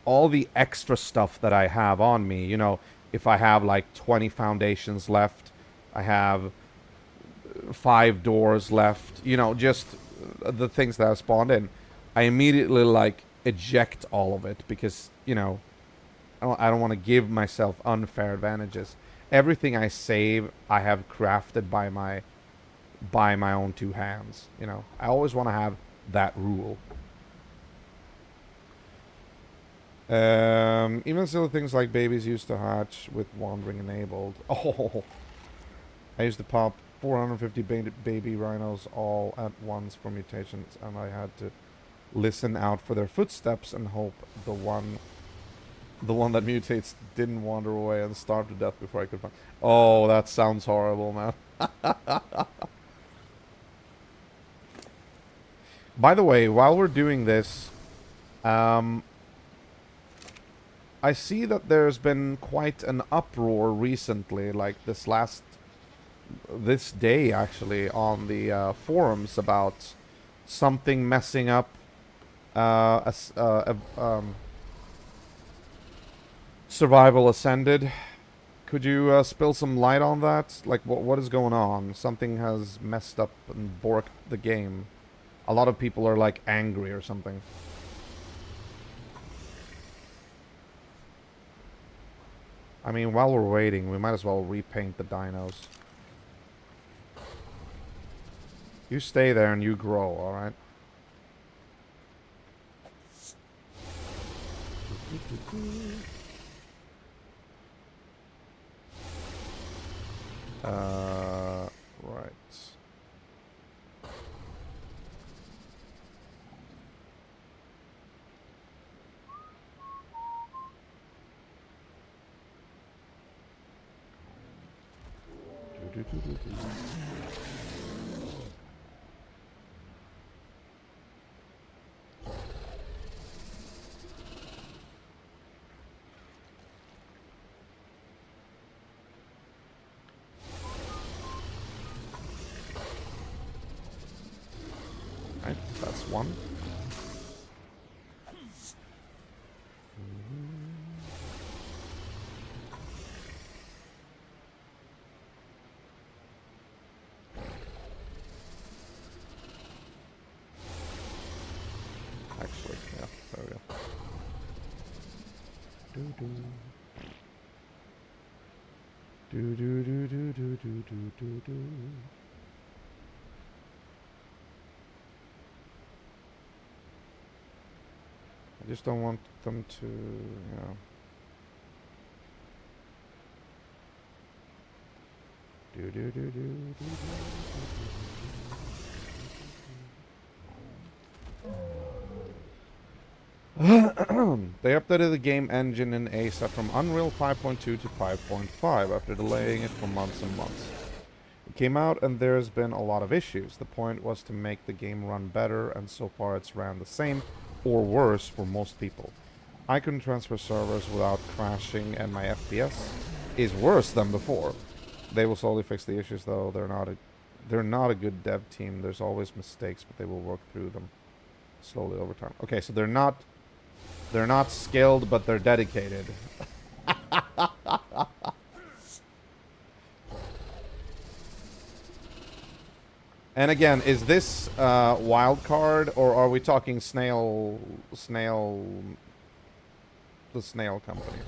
all the extra stuff that I have on me, you know, if I have like 20 foundations left, I have 5 doors left, you know, just the things that I've spawned in, I immediately like eject all of it because, you know, I don't want to give myself unfair advantages. Everything I save, I have crafted by my own 2 hands. You know, I always want to have that rule. Even silly things like babies used to hatch with wandering enabled. Oh, I used to pop 450 baby rhinos all at once for mutations, and I had to listen out for their footsteps and hope the one that mutates didn't wander away and starve to death before I could find... Oh, that sounds horrible, man. By the way, while we're doing this, I see that there's been quite an uproar recently, like this day actually, on the forums about something messing up Survival Ascended. Could you spill some light on that? Like, what is going on? Something has messed up and borked the game. A lot of people are, like, angry or something. I mean, while we're waiting, we might as well repaint the dinos. You stay there and you grow, alright? Right. Right, that's one. Actually, yeah, there we go. I just don't want them to, you know... Do do do do do do. They updated the game engine in ASA from Unreal 5.2 to 5.5 after delaying it for months and months. It came out and there's been a lot of issues. The point was to make the game run better, and so far it's ran the same or worse for most people. I couldn't transfer servers without crashing, and my FPS is worse than before. They will slowly fix the issues though. They're not a good dev team. There's always mistakes, but they will work through them slowly over time. Okay, so they're not skilled, but they're dedicated. And again, is this wild card, or are we talking the snail company?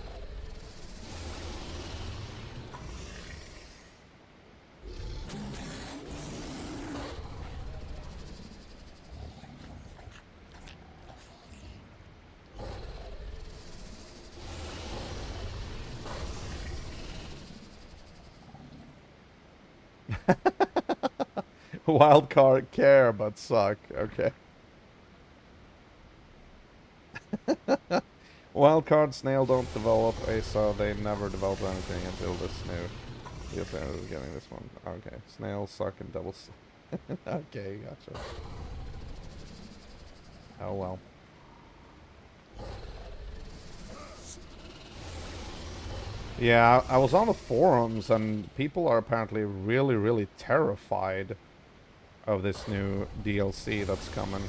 Wildcard care but suck. Okay. Wildcard snail don't develop ASA. They never developed anything until this new. Yes, I was getting this one. Okay. Snails suck and doubles. Okay, gotcha. Oh well. Yeah, I was on the forums and people are apparently really, really terrified of this new DLC that's coming.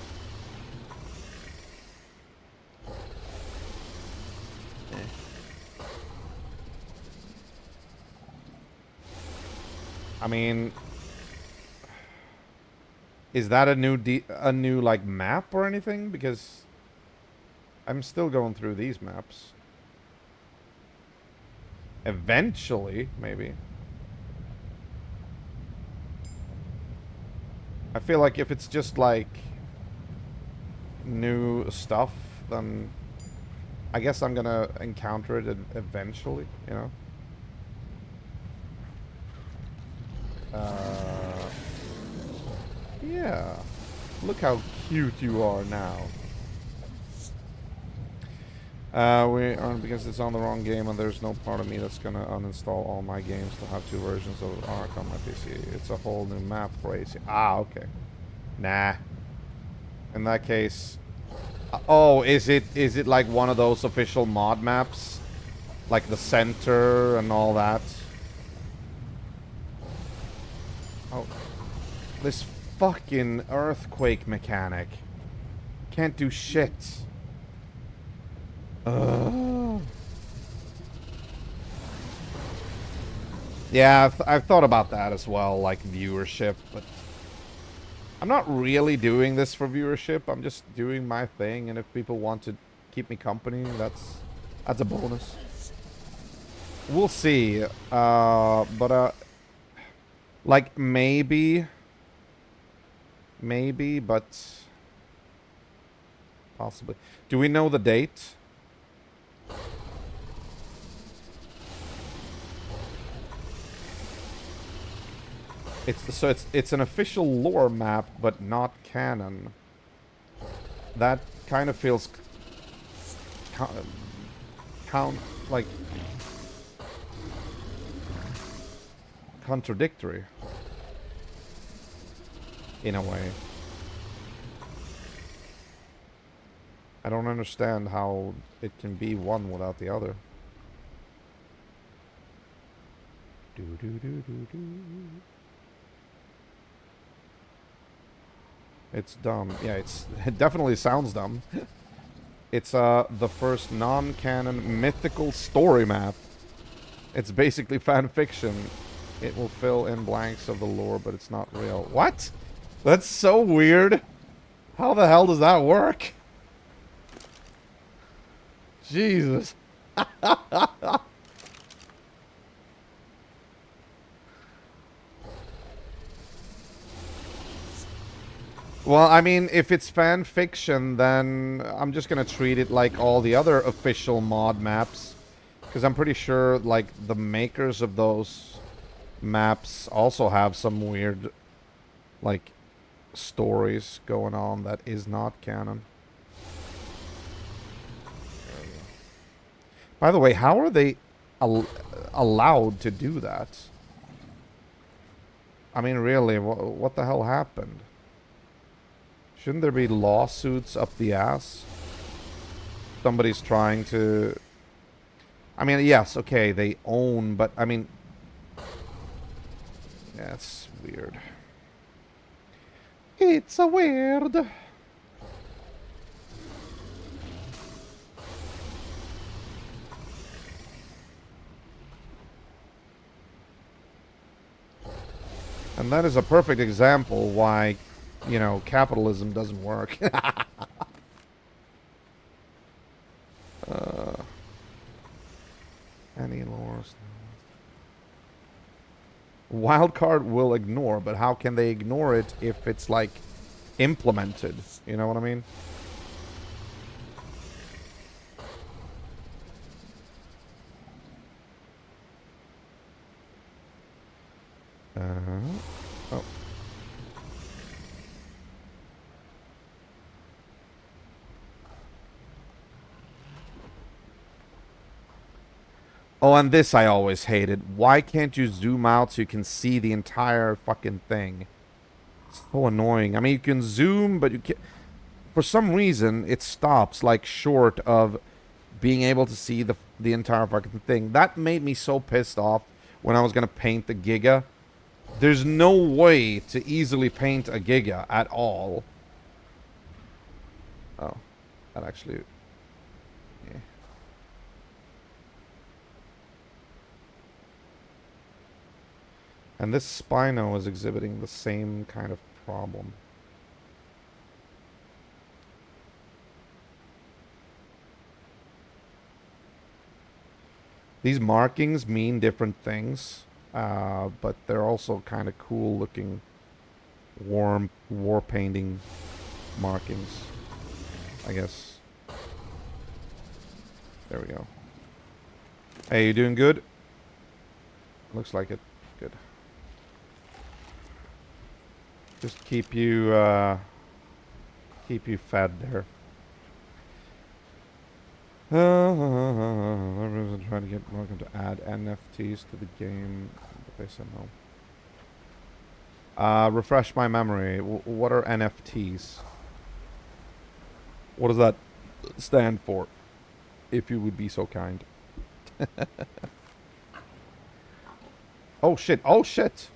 I mean, is that a new like map or anything? Because I'm still going through these maps. Eventually, maybe. I feel like if it's just like new stuff, then I guess I'm gonna encounter it eventually, you know? Yeah. Look how cute you are now. We aren't, because it's on the wrong game, and there's no part of me that's gonna uninstall all my games to have two versions of ARK on my PC. It's a whole new map for AC. Ah, okay. Nah. In that case... oh, is it like one of those official mod maps? Like the center and all that? Oh. This fucking earthquake mechanic. Can't do shit. Yeah, I've thought about that as well, like viewership, but I'm not really doing this for viewership. I'm just doing my thing, and if people want to keep me company, that's a bonus. We'll see. Like maybe, but possibly. Do we know the date? It's an official lore map, but not canon. That kind of feels like contradictory in a way. I don't understand how it can be one without the other. Do do do do do. It's dumb. Yeah, it definitely sounds dumb. It's the first non-canon mythical story map. It's basically fan fiction. It will fill in blanks of the lore, but it's not real. What? That's so weird. How the hell does that work? Jesus. Well, I mean, if it's fan fiction, then I'm just gonna treat it like all the other official mod maps. Because I'm pretty sure, like, the makers of those maps also have some weird, like, stories going on that is not canon. By the way, how are they allowed to do that? I mean, really, what the hell happened? Shouldn't there be lawsuits up the ass? Somebody's trying to... I mean, yes, okay, they own, but, I mean... Yeah, it's weird. It's a weird... And that is a perfect example why, you know, capitalism doesn't work. Any lures? Wildcard will ignore, but how can they ignore it if it's, like, implemented? You know what I mean? Oh. Oh, and this I always hated. Why can't you zoom out so you can see the entire fucking thing? It's so annoying. I mean, you can zoom, but you can't... For some reason, it stops, like, short of being able to see the entire fucking thing. That made me so pissed off when I was going to paint the Giga. There's no way to easily paint a Giga at all. Oh, that actually... Yeah. And this Spino is exhibiting the same kind of problem. These markings mean different things, but they're also kind of cool looking war painting markings, I guess. There we go. Hey, you doing good? Looks like it. Good. Just keep you fed there. Everyone's trying to get welcome to add NFTs to the game, but they said no. Refresh my memory. What are NFTs? What does that stand for? If you would be so kind. Oh shit! Oh shit!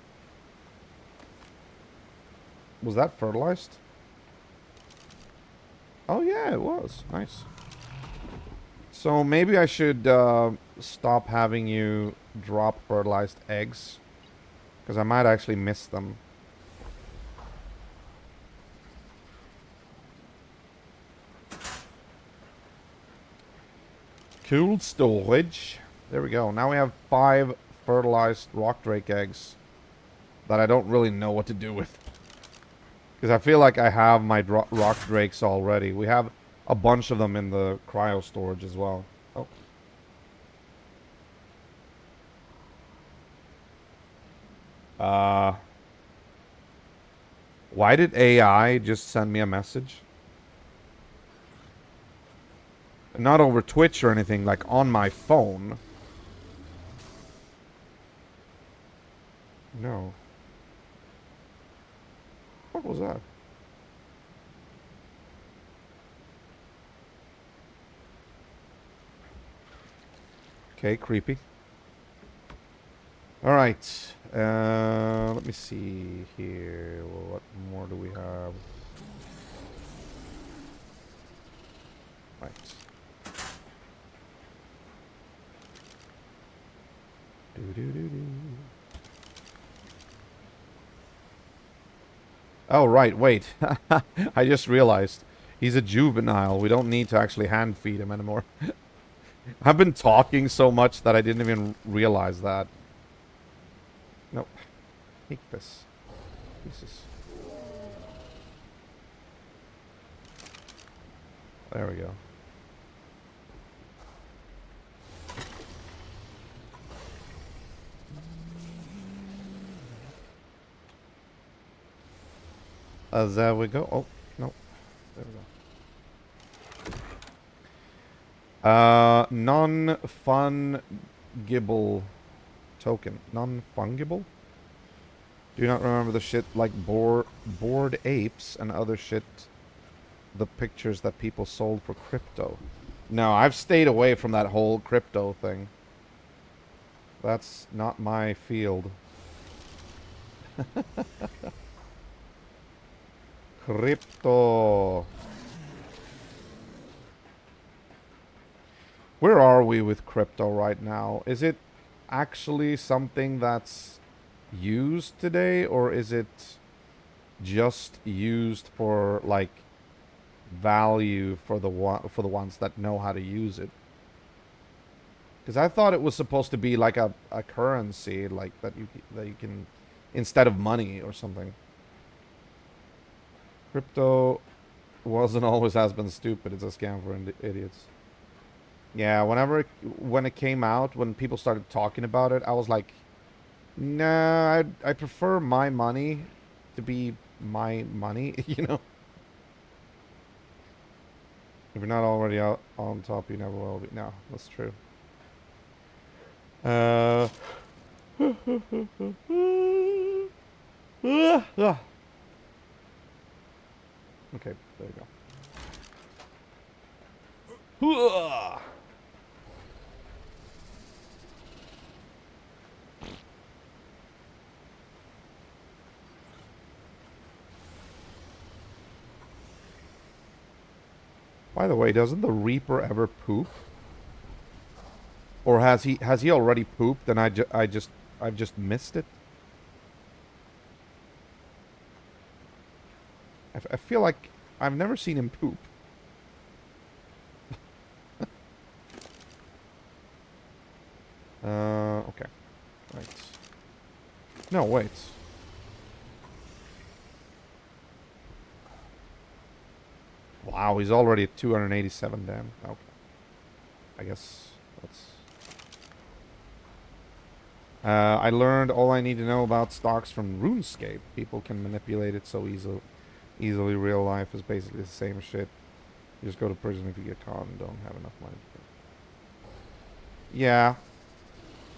Was that fertilized? Oh yeah, it was. Nice. So maybe I should stop having you drop fertilized eggs, because I might actually miss them. Cool storage. There we go. Now we have 5 fertilized rock drake eggs that I don't really know what to do with. Because I feel like I have my rock drakes already. We have a bunch of them in the cryo storage as well. Oh. Why did AI just send me a message? Not over Twitch or anything, like on my phone. No. What was that? Okay, creepy. Alright. Let me see here. What more do we have? Right. Oh, right, wait. I just realized. He's a juvenile. We don't need to actually hand feed him anymore. I've been talking so much that I didn't even realize that. Nope. Take this. Jesus. There we go. There we go. Oh, no. There we go. Non-fungible token. Non-fungible? Do you not remember the shit like bored apes and other shit? The pictures that people sold for crypto. No, I've stayed away from that whole crypto thing. That's not my field. Crypto. Where are we with crypto right now? Is it actually something that's used today, or is it just used for like value for the ones that know how to use it? Because I thought it was supposed to be like a currency, like that you can instead of money or something. Crypto wasn't always has been stupid. It's a scam for idiots. Yeah, when it came out, when people started talking about it, I was like, nah, I prefer my money to be my money, you know? If you're not already out on top, you never will be. No, that's true. Uh, okay, there you go. By the way, doesn't the Reaper ever poop? Or has he already pooped and I've just missed it? I feel like I've never seen him poop. Okay. Right. No, wait. Wow, he's already at 287, damn. Okay. I guess that's... I learned all I need to know about stocks from RuneScape. People can manipulate it so easily. Real life is basically the same shit. You just go to prison if you get caught and don't have enough money. Yeah.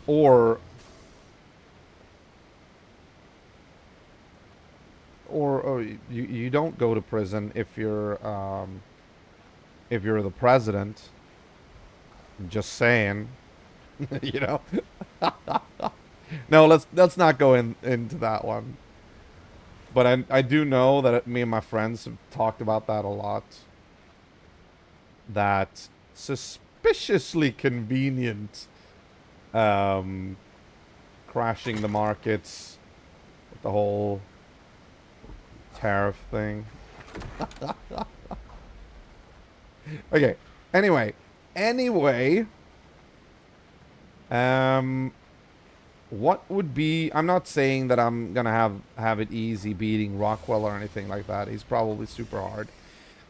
Or you don't go to prison if you're the president. I'm just saying. You know. No, let's not go into that one. But I do know that me and my friends have talked about that a lot. That suspiciously convenient crashing the markets with the whole tariff thing. Okay. Anyway, what would be... I'm not saying that I'm gonna have it easy beating Rockwell or anything like that. He's probably super hard.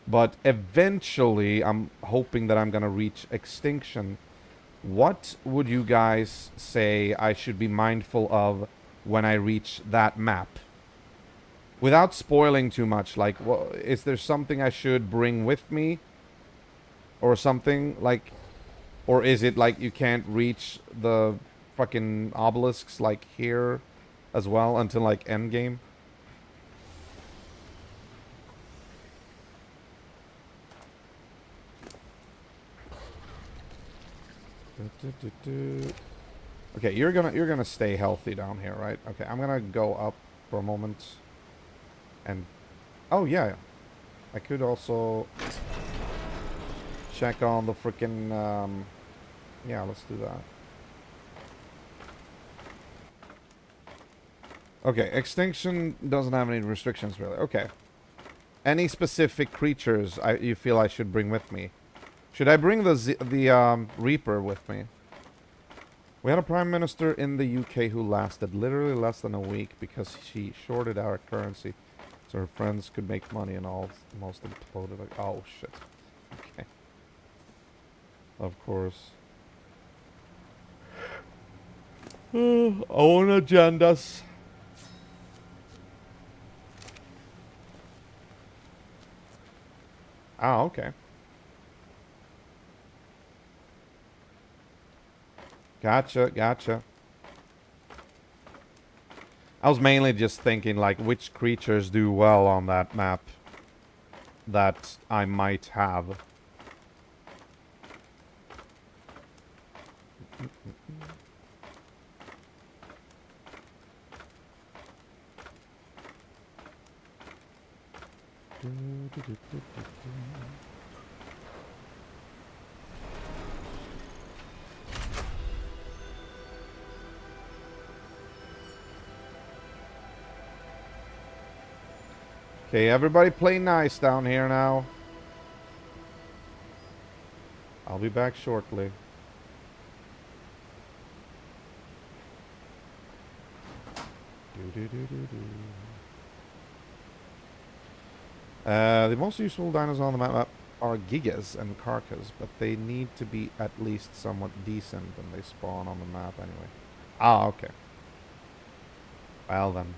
But eventually, I'm hoping that I'm gonna reach extinction. What would you guys say I should be mindful of when I reach that map? Without spoiling too much, like, is there something I should bring with me? Or something, like... Or is it like you can't reach the fucking obelisks, like, here as well until, like, endgame? Okay, you're gonna stay healthy down here, right? Okay, I'm gonna go up for a moment. And... Oh, yeah. I could also... check on the freaking... yeah, let's do that. Okay, extinction doesn't have any restrictions, really. Okay. Any specific creatures you feel I should bring with me? Should I bring the Reaper with me? We had a prime minister in the UK who lasted literally less than a week because she shorted our currency so her friends could make money and almost imploded. Like, oh, shit. Okay. Of course. Own agendas. Ah, okay. Gotcha, gotcha. I was mainly just thinking, like, which creatures do well on that map that I might have. Okay, everybody play nice down here now. I'll be back shortly. The most useful dinos on the map are Gigas and Karkas, but they need to be at least somewhat decent when they spawn on the map anyway. Ah, okay. Well then.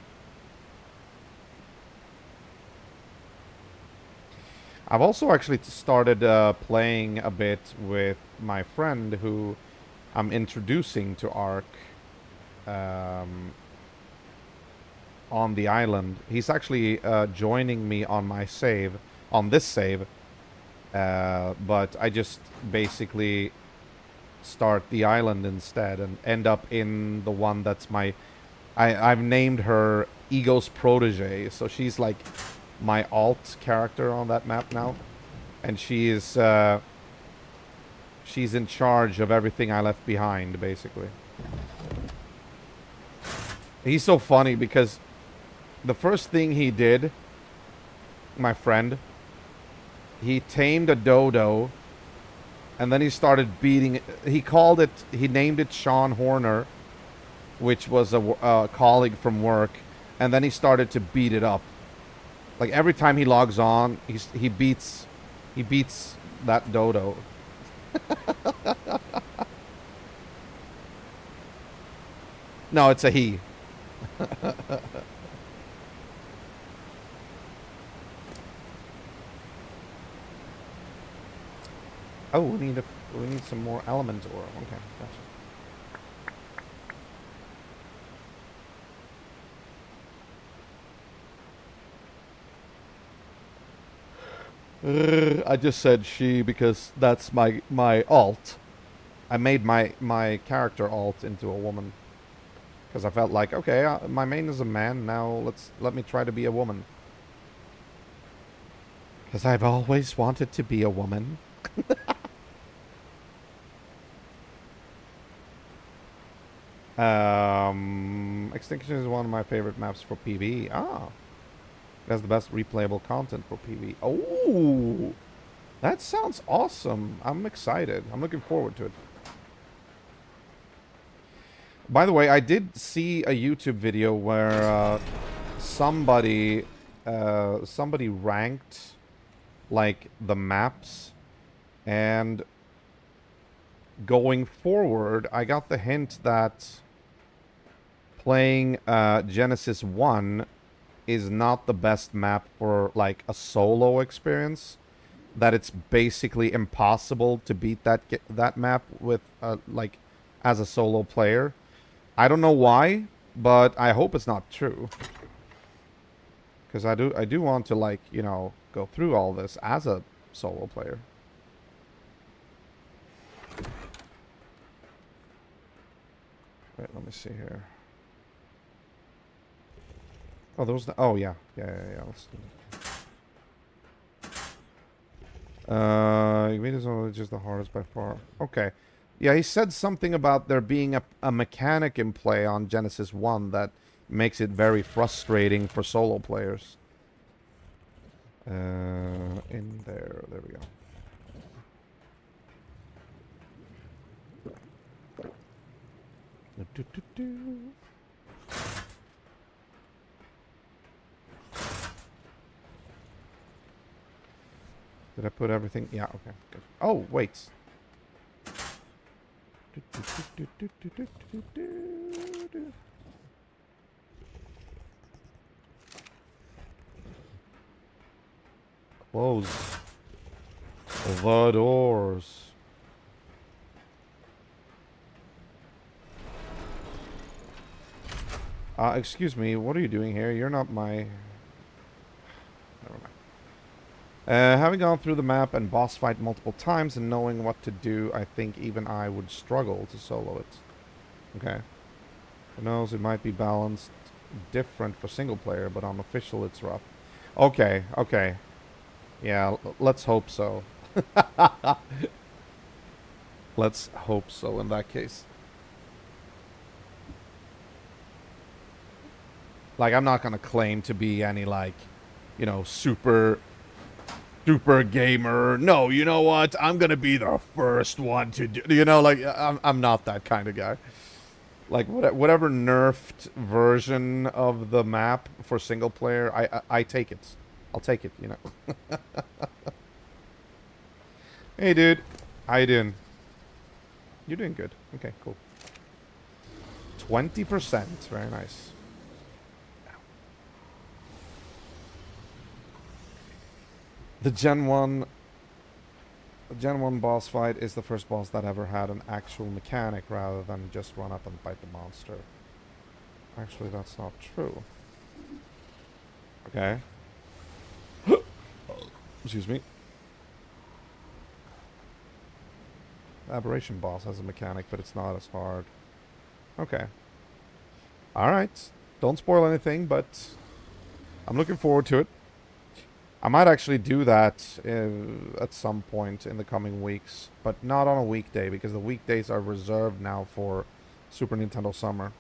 I've also actually started playing a bit with my friend who I'm introducing to ARK on the island. He's actually joining me on my save, on this save, but I just basically start the island instead and end up in the one that's my... I've named her Ego's protege, so she's like my alt character on that map now, and she is she's in charge of everything I left behind, basically. He's so funny because the first thing he did, my friend, he tamed a dodo, and then he started beating it. He named it Sean Horner, which was a colleague from work, and then he started to beat it up. Like every time he logs on, he beats that dodo. No, it's a he. Oh, we need some more element ore. Okay, gotcha. I just said she because that's my alt. I made my character alt into a woman because I felt like, okay, my main is a man. Now let me try to be a woman. Because I've always wanted to be a woman. Extinction is one of my favorite maps for PvE. Ah, it has the best replayable content for PvE. Oh, that sounds awesome. I'm excited. I'm looking forward to it. By the way, I did see a YouTube video where somebody ranked like the maps, and going forward, I got the hint that playing Genesis 1 is not the best map for like a solo experience. That it's basically impossible to beat that map with like as a solo player. I don't know why, but I hope it's not true. Because I do want to, like, you know, go through all this as a solo player. Wait, let me see here. Oh, there was the... Oh, yeah. Yeah. Let's do that. Invaders are just the hardest by far. Okay. Yeah, he said something about there being a mechanic in play on Genesis 1 that makes it very frustrating for solo players. In there. There we go. Did I put everything? Yeah, okay, good. Oh, wait. Close. The doors. Excuse me, what are you doing here? You're not my... Never mind. Having gone through the map and boss fight multiple times and knowing what to do, I think even I would struggle to solo it. Okay. Who knows, it might be balanced different for single player, but on official it's rough. Okay, okay. Yeah, let's hope so. Let's hope so in that case. Like, I'm not gonna claim to be any, like, you know, super gamer. No, you know what? I'm gonna be the first one to do. You know, like, I'm not that kind of guy. Like, whatever nerfed version of the map for single player, I take it. I'll take it, you know. Hey, dude. How you doing? You're doing good. Okay, cool. 20%. Very nice. The Gen 1 boss fight is the first boss that ever had an actual mechanic rather than just run up and fight the monster. Actually, that's not true. Okay. Excuse me. The Aberration boss has a mechanic, but it's not as hard. Okay. Alright. Don't spoil anything, but I'm looking forward to it. I might actually do that at some point in the coming weeks, but not on a weekday, because the weekdays are reserved now for Super Nintendo Summer.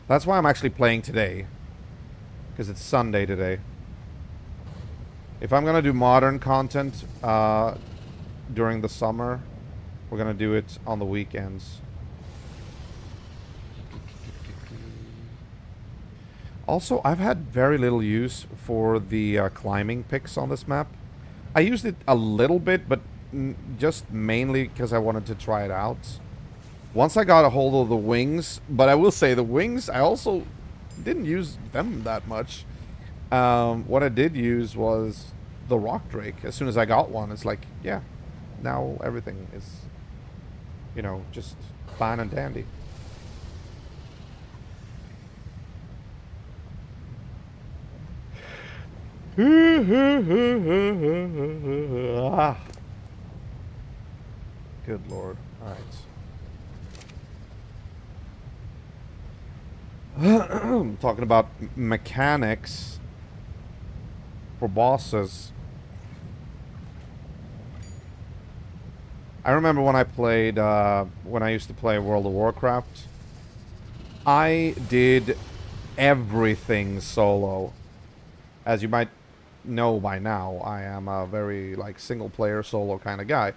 That's why I'm actually playing today, because it's Sunday today. If I'm going to do modern content during the summer, we're going to do it on the weekends. Also, I've had very little use for the climbing picks on this map. I used it a little bit, but just mainly because I wanted to try it out. Once I got a hold of the wings, but I will say the wings, I also didn't use them that much. What I did use was the rock drake. As soon as I got one, it's like, yeah, now everything is, you know, just fine and dandy. Ah. Good lord. Alright. Talking about mechanics for bosses. I remember when I played, when I used to play World of Warcraft, I did everything solo. As you might know by now, I am a very, like, single-player solo kind of guy.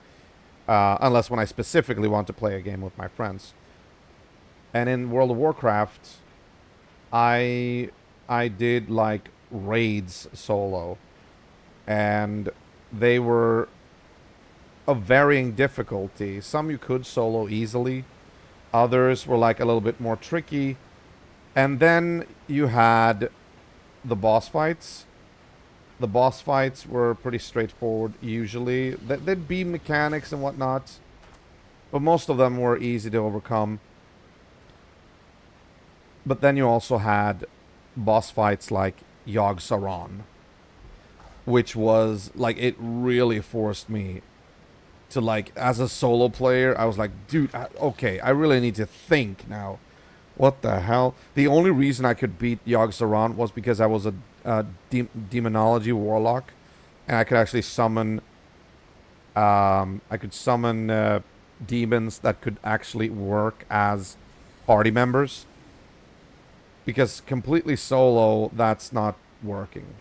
Unless when I specifically want to play a game with my friends. And in World of Warcraft, I did, like, raids solo. And they were of varying difficulty. Some you could solo easily. Others were, like, a little bit more tricky. And then you had the boss fights. The boss fights were pretty straightforward usually. There'd be mechanics and whatnot, but most of them were easy to overcome. But then you also had boss fights like Yogg Saron, which was, like, it really forced me to, like, as a solo player, I was like, dude, okay, I really need to think now. What the hell? The only reason I could beat Yogg Saron was because I was a demonology warlock, and I could actually summon. I could summon demons that could actually work as party members. Because completely solo, that's not working.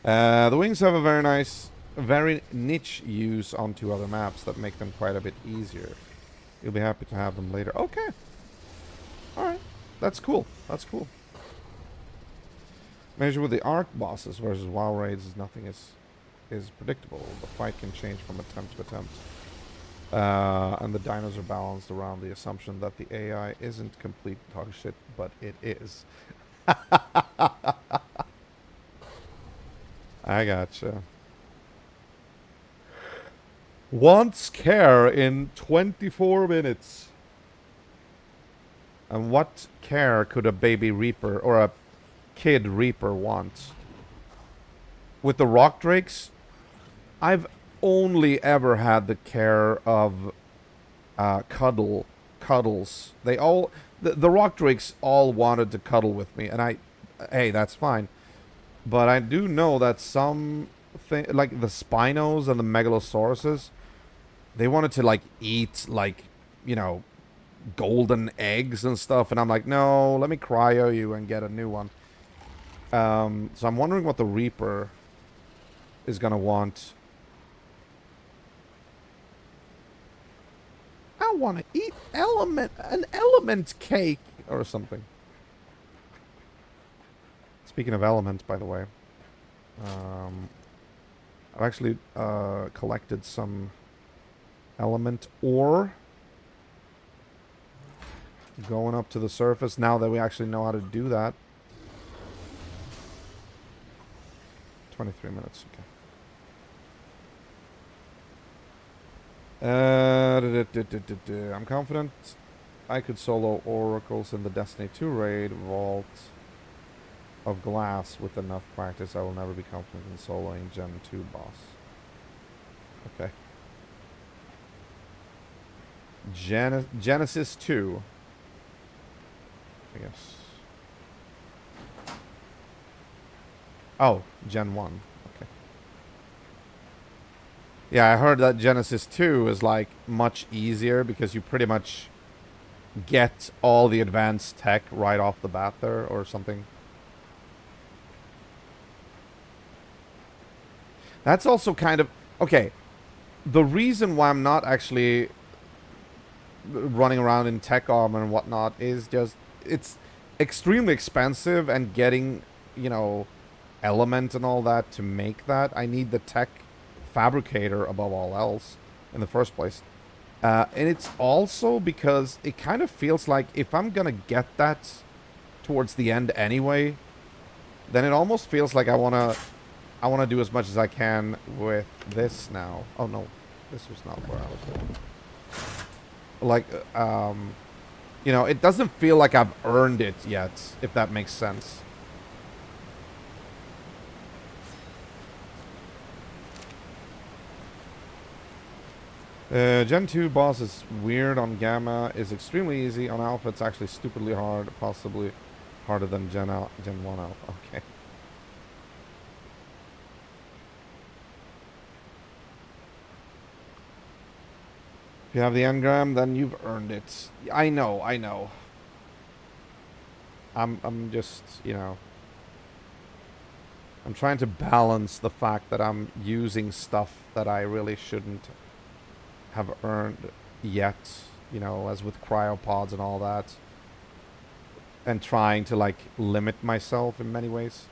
The wings have a very niche use on 2 other maps that make them quite a bit easier. You'll be happy to have them later. Okay. Alright. That's cool. That's cool. Measure with the ARK bosses versus WoW raids is nothing is predictable. The fight can change from attempt to attempt. And the dinos are balanced around the assumption that the AI isn't complete dog shit, but it is. I gotcha. Wants care in 24 minutes. And what care could a baby reaper or a kid reaper want? With the rock drakes, I've only ever had the care of cuddles. They all the rock drakes all wanted to cuddle with me, and hey, that's fine. But I do know that some like the Spinos and the Megalosauruses, they wanted to like eat like, you know, golden eggs and stuff, and I'm like, no, let me cryo you and get a new one. So I'm wondering what the Reaper is gonna want. I want to eat an element cake or something. Speaking of elements, by the way, I've actually collected some element ore going up to the surface now that we actually know how to do that. 23 minutes, okay. I'm confident I could solo oracles in the Destiny 2 raid vault of glass with enough practice. I will never be confident in soloing Gen 2 boss. Okay. Genesis 2. I guess. Oh, Gen 1. Okay. Yeah, I heard that Genesis 2 is like much easier because you pretty much get all the advanced tech right off the bat there or something. That's also kind of... Okay, the reason why I'm not actually running around in tech armor and whatnot is just... It's extremely expensive, and getting, you know, element and all that to make that, I need the tech fabricator above all else in the first place. And it's also because it kind of feels like if I'm gonna get that towards the end anyway, then it almost feels like I wanna do as much as I can with this now. Oh no, this was not where I was going. Like, you know, it doesn't feel like I've earned it yet, if that makes sense. Gen 2 boss is weird on Gamma, is extremely easy. On Alpha, it's actually stupidly hard, possibly harder than Gen 1 Alpha. Okay. If you have the engram, then you've earned it. I know. I'm just, you know... I'm trying to balance the fact that I'm using stuff that I really shouldn't have earned yet, you know, as with cryopods and all that, and trying to like limit myself in many ways.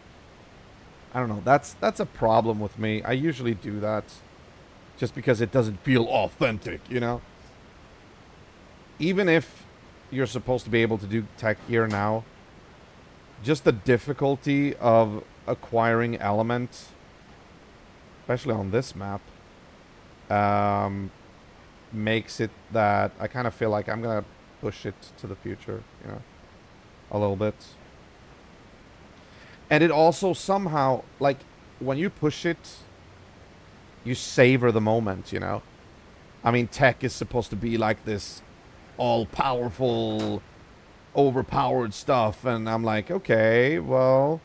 I don't know, that's a problem with me. I usually do that just because it doesn't feel authentic, you know. Even if you're supposed to be able to do tech gear now, just the difficulty of acquiring element, especially on this map, makes it that I kind of feel like I'm gonna push it to the future, you know, a little bit. And it also somehow, like, when you push it, you savor the moment, you know. I mean, tech is supposed to be like this all-powerful, overpowered stuff, and I'm like, okay, well,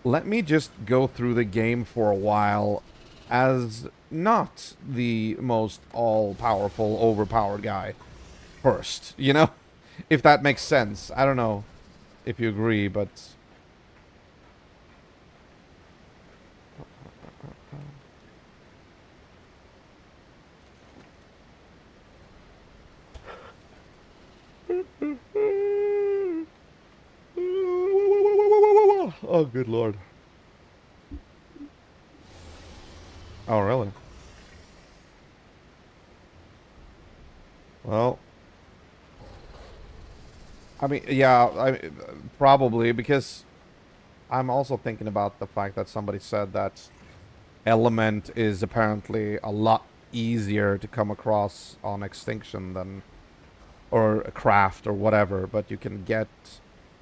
let me just go through the game for a while as not the most all-powerful, overpowered guy first, you know? If that makes sense. I don't know if you agree, but... Oh, good lord. Oh, really? Well, I mean, yeah, probably, because I'm also thinking about the fact that somebody said that element is apparently a lot easier to come across on Extinction than, or a craft or whatever, but you can get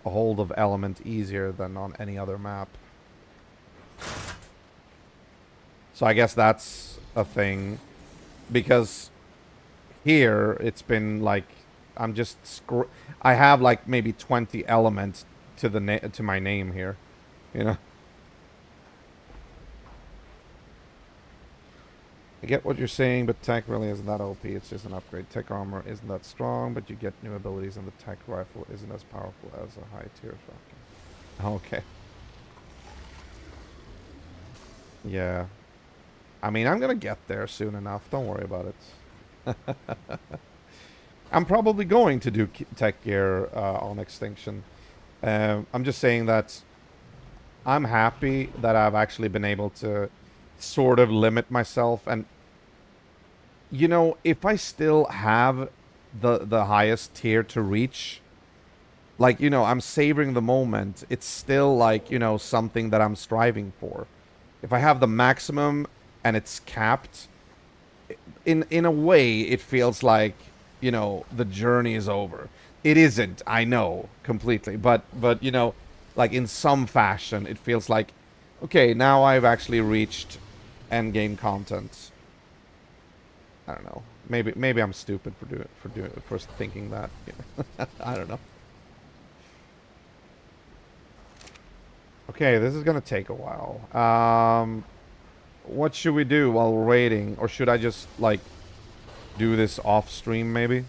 a hold of element easier than on any other map. So I guess that's a thing, because here it's been like I'm just I have like maybe 20 elements to the to my name here, you know. I get what you're saying, but tech really isn't that OP. It's just an upgrade. Tech armor isn't that strong, but you get new abilities, and the tech rifle isn't as powerful as a high tier shotgun. Okay. Yeah. I mean, I'm gonna get there soon enough. Don't worry about it. I'm probably going to do tech gear on Extinction. I'm just saying that I'm happy that I've actually been able to sort of limit myself. And, you know, if I still have the highest tier to reach, like, you know, I'm savoring the moment. It's still like, you know, something that I'm striving for. If I have the maximum and it's capped, in a way, it feels like, you know, the journey is over. It isn't, I know, completely, but you know, like in some fashion, it feels like, okay, now I've actually reached end game content. I don't know. Maybe I'm stupid for thinking that. I don't know. Okay, this is gonna take a while. What should we do while we're waiting, or should I just like do this off stream maybe?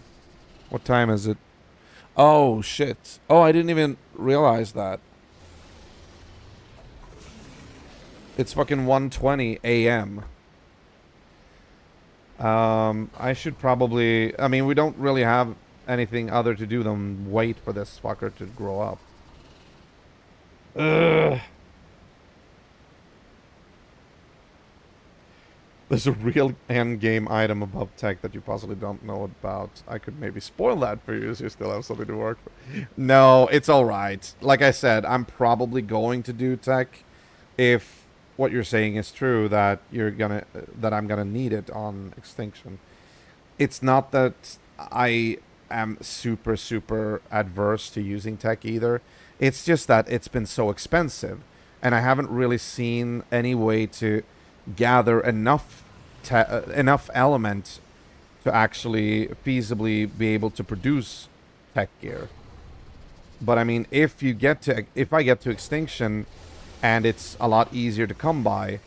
What time is it? Oh shit. Oh, I didn't even realize that. It's fucking 1:20 a.m. I should probably, I mean, we don't really have anything other to do than wait for this fucker to grow up. Ugh. There's a real end game item above tech that you possibly don't know about. I could maybe spoil that for you so you still have something to work for. No, it's alright. Like I said, I'm probably going to do tech if what you're saying is true, that I'm gonna need it on Extinction. It's not that I am super adverse to using tech either. It's just that it's been so expensive, and I haven't really seen any way to gather enough enough element to actually feasibly be able to produce tech gear. But I mean, if I get to Extinction and it's a lot easier to come by,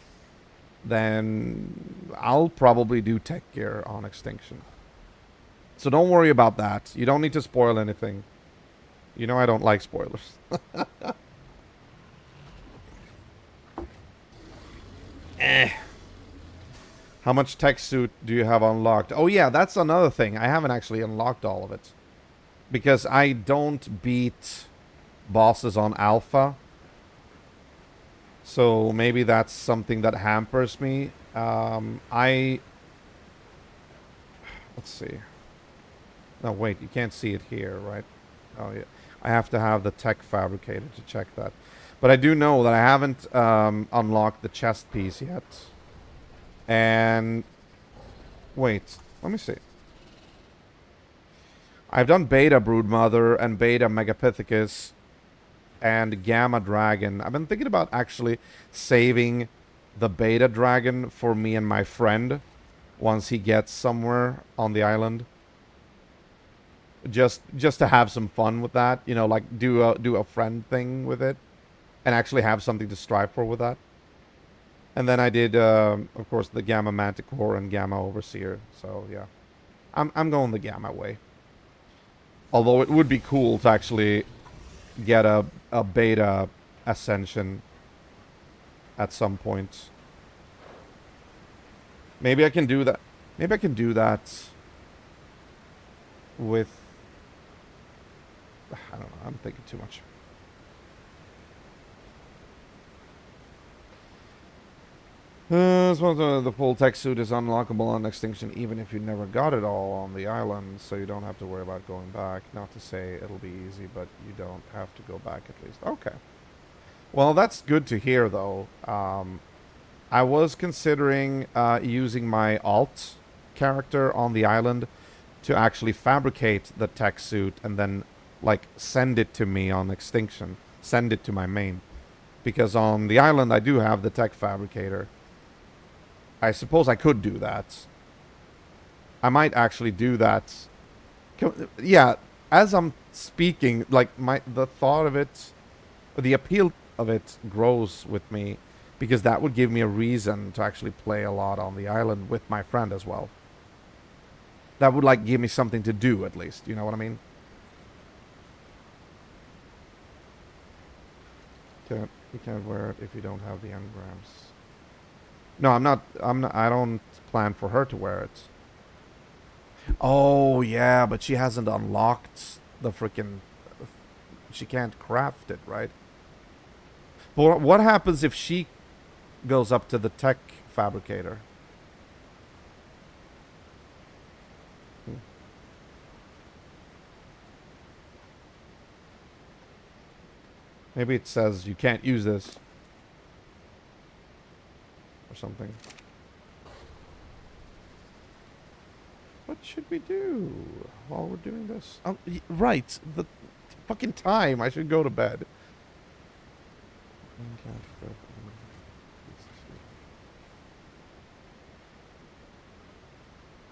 then I'll probably do tech gear on Extinction. So don't worry about that. You don't need to spoil anything. You know I don't like spoilers. How much tech suit do you have unlocked? Oh yeah, that's another thing. I haven't actually unlocked all of it, because I don't beat bosses on alpha. So maybe that's something that hampers me. Let's see. No, wait, you can't see it here, right? Oh yeah, I have to have the tech fabricator to check that. But I do know that I haven't unlocked the chest piece yet. And wait, let me see. I've done Beta Broodmother and Beta Megapithecus and Gamma Dragon. I've been thinking about actually saving the Beta Dragon for me and my friend once he gets somewhere on the island. Just to have some fun with that, you know, like do a friend thing with it, and actually have something to strive for with that. And then I did, of course, the Gamma Manticore and Gamma Overseer. So yeah, I'm going the Gamma way. Although it would be cool to actually get a Beta Ascension at some point. Maybe I can do that. Maybe I can do that with... I don't know. I'm thinking too much. The full tech suit is unlockable on Extinction even if you never got it all on the island, so you don't have to worry about going back. Not to say it'll be easy, but you don't have to go back at least. Okay. Well, that's good to hear, though. I was considering using my alt character on the island to actually fabricate the tech suit and then like send it to me on extinction. Send it to my main. Because on the island I do have the tech fabricator. I suppose I could do that. I might actually do that. Yeah, as I'm speaking, like the thought of it, the appeal of it grows with me, because that would give me a reason to actually play a lot on the island with my friend as well. That would like give me something to do at least, you know what I mean? You can't wear it if you don't have the engrams. No, I don't plan for her to wear it. Oh, yeah, but she hasn't unlocked the freaking... She can't craft it, right? But what happens if she goes up to the tech fabricator? Maybe it says you can't use this. Or something. What should we do while we're doing this? Oh, right. The fucking time. I should go to bed.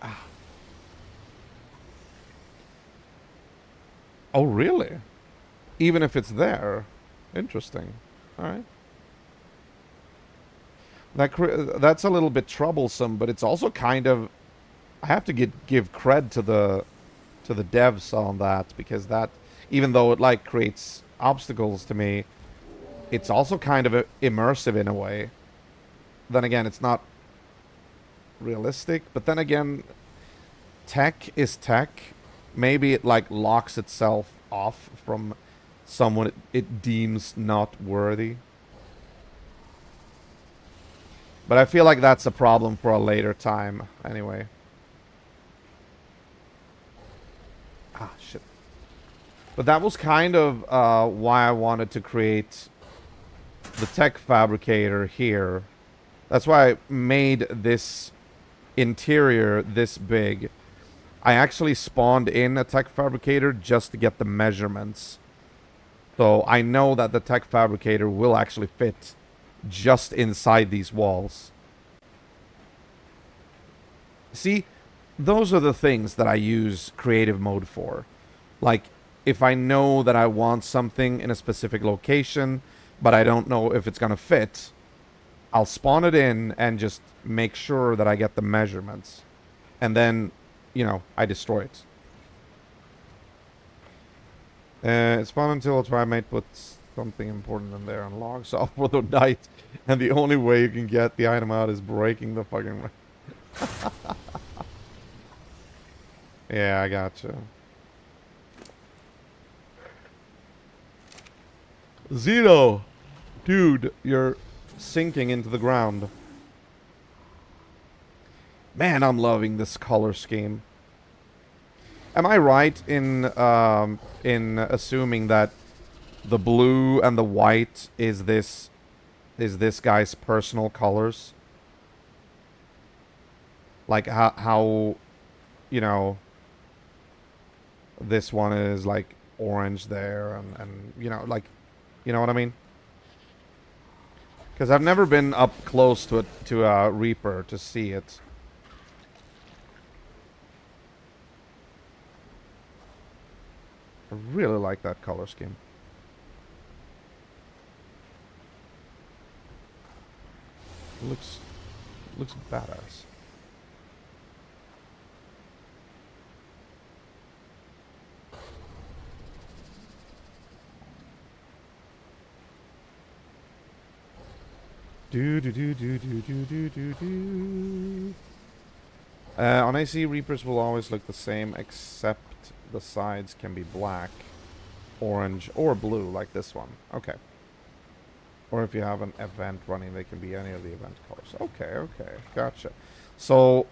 Ah. Oh, really? Even if it's there? Interesting. Alright. That's a little bit troublesome, but it's also kind of... I have to give cred to the devs on that, because that, even though it like creates obstacles to me, it's also kind of immersive in a way. Then again, it's not realistic, but then again, tech is tech. Maybe it like locks itself off from someone it deems not worthy. But I feel like that's a problem for a later time anyway. Ah, shit. But that was kind of why I wanted to create the tech fabricator here. That's why I made this interior this big. I actually spawned in a tech fabricator just to get the measurements. So I know that the tech fabricator will actually fit just inside these walls. See, those are the things that I use creative mode for. Like, if I know that I want something in a specific location, but I don't know if it's gonna fit, I'll spawn it in and just make sure that I get the measurements. And then, you know, I destroy it. It's fun until a trimate puts something important in there and logs off for the night. And the only way you can get the item out is breaking the fucking... Yeah, I gotcha. Zeno! Dude, you're sinking into the ground. Man, I'm loving this color scheme. Am I right in assuming that the blue and the white is this guy's personal colors? Like how you know, this one is like orange there, and you know, like, you know what I mean? Because I've never been up close to a Reaper to see it. I really like that color scheme. Looks badass. On AC, Reapers will always look the same, except the sides can be black, orange, or blue, like this one. Okay. Or if you have an event running, they can be any of the event colors. Okay, okay, gotcha. So,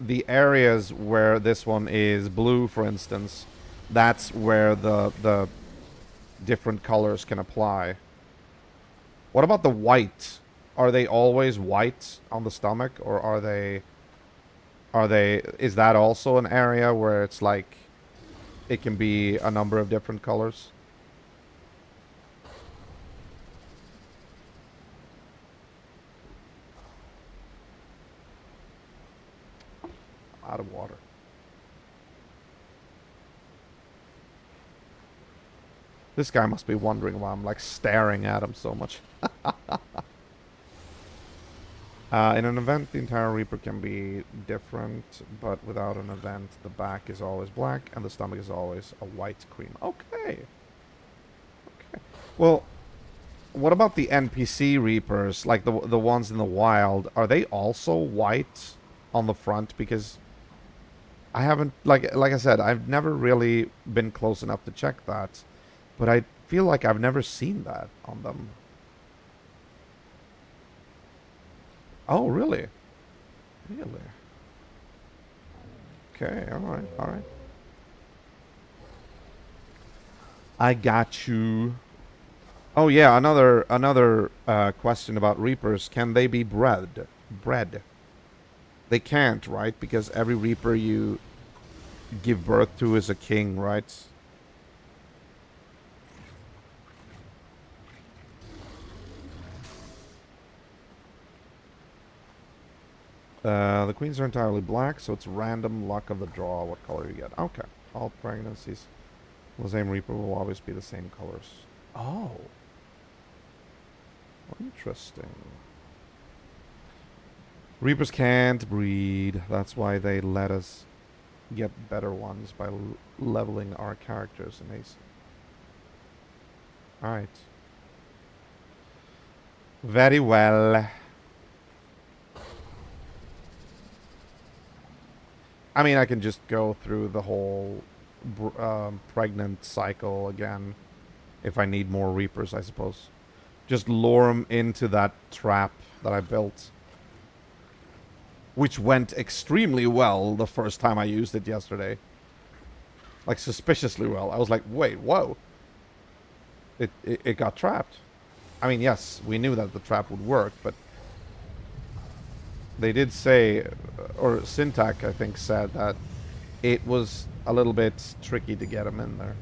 the areas where this one is blue, for instance, that's where the different colors can apply. What about the white? are they always white on the stomach, or is that also an area where it's like it can be a number of different colors? Out of water. This guy must be wondering why I'm like staring at him so much. In an event, the entire Reaper can be different, but without an event, the back is always black and the stomach is always a white cream. Okay. Okay. Well, what about the NPC Reapers, like the ones in the wild? Are they also white on the front? Because I haven't, like I said, I've never really been close enough to check that, but I feel like I've never seen that on them. Oh, really? Really? Okay, alright, alright. I got you. Oh yeah, another question about Reapers. Can they be bred? Bred. They can't, right? Because every Reaper you give birth to is a king, right? The queens are entirely black, so it's random luck of the draw what color you get. Okay. All pregnancies. The same Reaper will always be the same colors. Oh. Interesting. Reapers can't breed. That's why they let us get better ones by leveling our characters in Ace. Alright. Very well. I mean, I can just go through the whole pregnant cycle again if I need more Reapers, I suppose. Just lure them into that trap that I built. Which went extremely well the first time I used it yesterday. Like, suspiciously well. I was like, wait, whoa. It got trapped. I mean, yes, we knew that the trap would work, but they did say, or Syntac, I think, said that it was a little bit tricky to get him in there.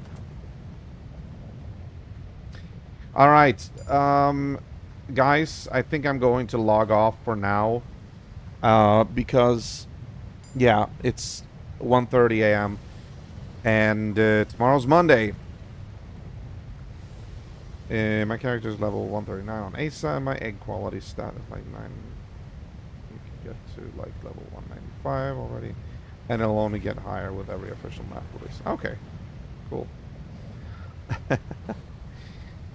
Alright, guys, I think I'm going to log off for now. Because, yeah, it's 1:30 a.m. And tomorrow's Monday. My character's level 139 on ASA, and my egg quality stat is like 9. You can get to like level 195 already. And it'll only get higher with every official map release. Okay, cool.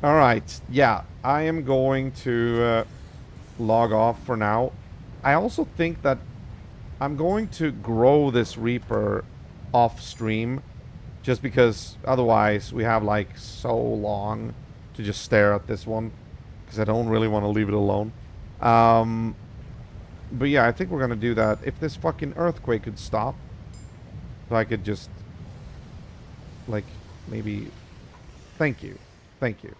Alright, yeah, I am going to log off for now. I also think that I'm going to grow this Reaper off stream, just because otherwise we have like so long to just stare at this one, because I don't really want to leave it alone. But yeah, I think we're gonna do that. If this fucking earthquake could stop, so I could just like maybe. Thank you, thank you.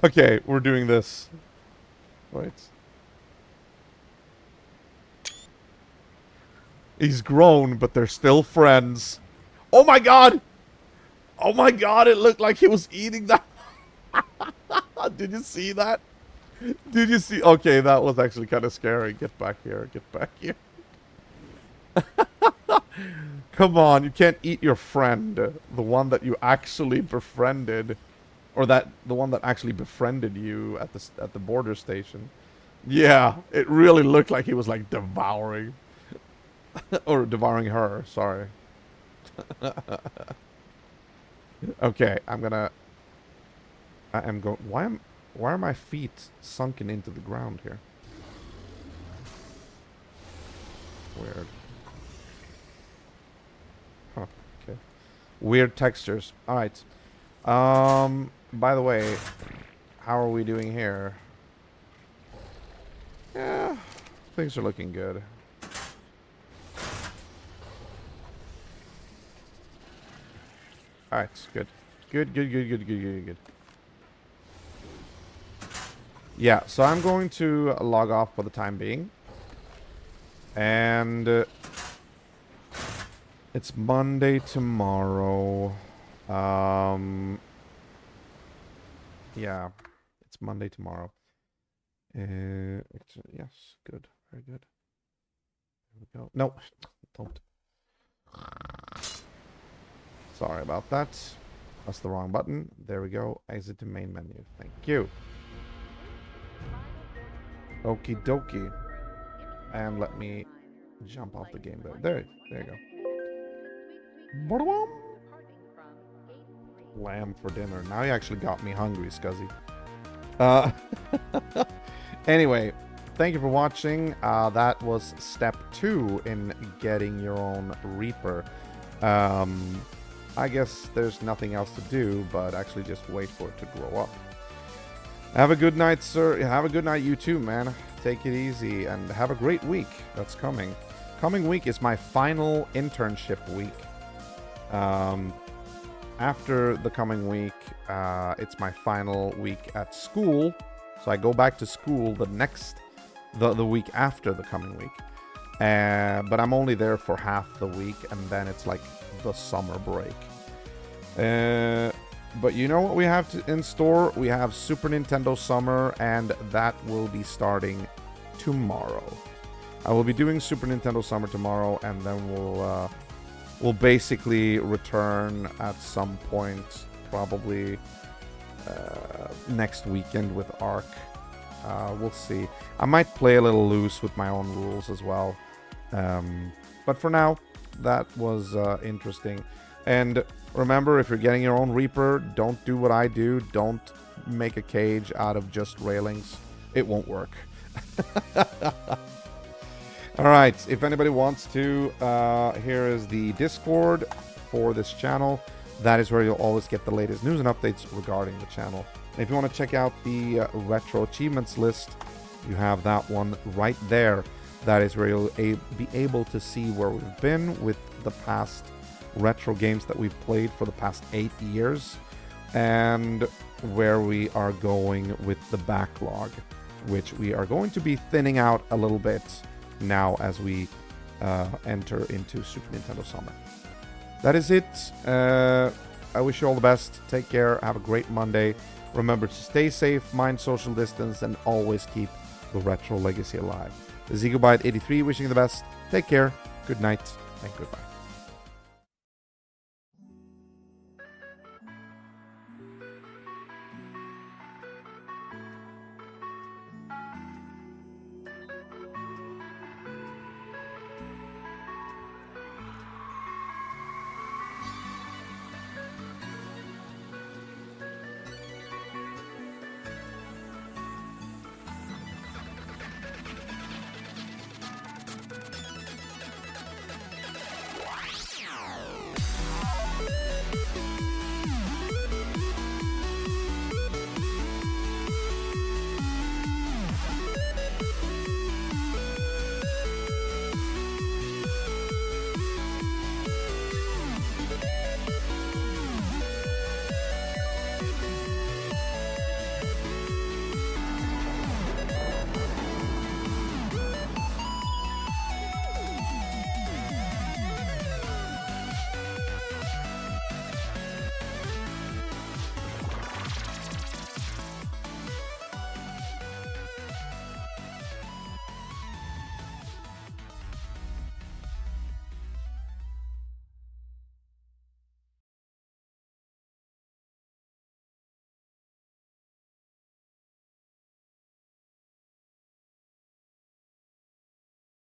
Okay, we're doing this. Wait. He's grown, but they're still friends. Oh my god! Oh my god, it looked like he was eating that. Did you see that? Did you see? Okay, that was actually kind of scary. Get back here, get back here. Come on, you can't eat your friend. The one that you actually befriended. Or the one that actually befriended you at the border station. Yeah, it really looked like he was like devouring. Or devouring her, sorry. Okay, I am going. Why are my feet sunken into the ground here? Weird. Huh, okay. Weird textures. Alright. By the way, how are we doing here? Yeah, things are looking good. Alright, good. Good, good, good, good, good, good, good. Yeah, so I'm going to log off for the time being. And it's Monday tomorrow. Yeah, it's Monday tomorrow. Yes, good, very good. There we go. No, don't. Sorry about that. That's the wrong button. There we go. Exit to main menu. Thank you. Okie dokie. And let me jump off the game there. There you go. Lamb for dinner. Now you actually got me hungry, Scuzzy. Anyway, thank you for watching. That was step 2 in getting your own Reaper. I guess there's nothing else to do but actually just wait for it to grow up. Have a good night, sir. Have a good night, you too, man. Take it easy and have a great week that's coming. Coming week is my final internship week. After the coming week, it's my final week at school. So I go back to school the week after the coming week. But I'm only there for half the week, and then it's like the summer break. But you know what we have in store? We have Super Nintendo Summer, and that will be starting tomorrow. I will be doing Super Nintendo Summer tomorrow, and then we'll basically return at some point, probably next weekend with ARK. We'll see. I might play a little loose with my own rules as well. But for now, that was interesting. And remember, if you're getting your own Reaper, don't do what I do. Don't make a cage out of just railings. It won't work. Alright, if anybody wants to, here is the Discord for this channel. That is where you'll always get the latest news and updates regarding the channel. And if you want to check out the retro achievements list, you have that one right there. That is where you'll be able to see where we've been with the past retro games that we've played for the past 8 years, and where we are going with the backlog, which we are going to be thinning out a little bit now as we enter into Super Nintendo Summer. That is it. I wish you all the best. Take care. Have a great Monday. Remember to stay safe, mind social distance, and always keep the retro legacy alive. This is EagleBite83 wishing you the best. Take care. Good night and goodbye.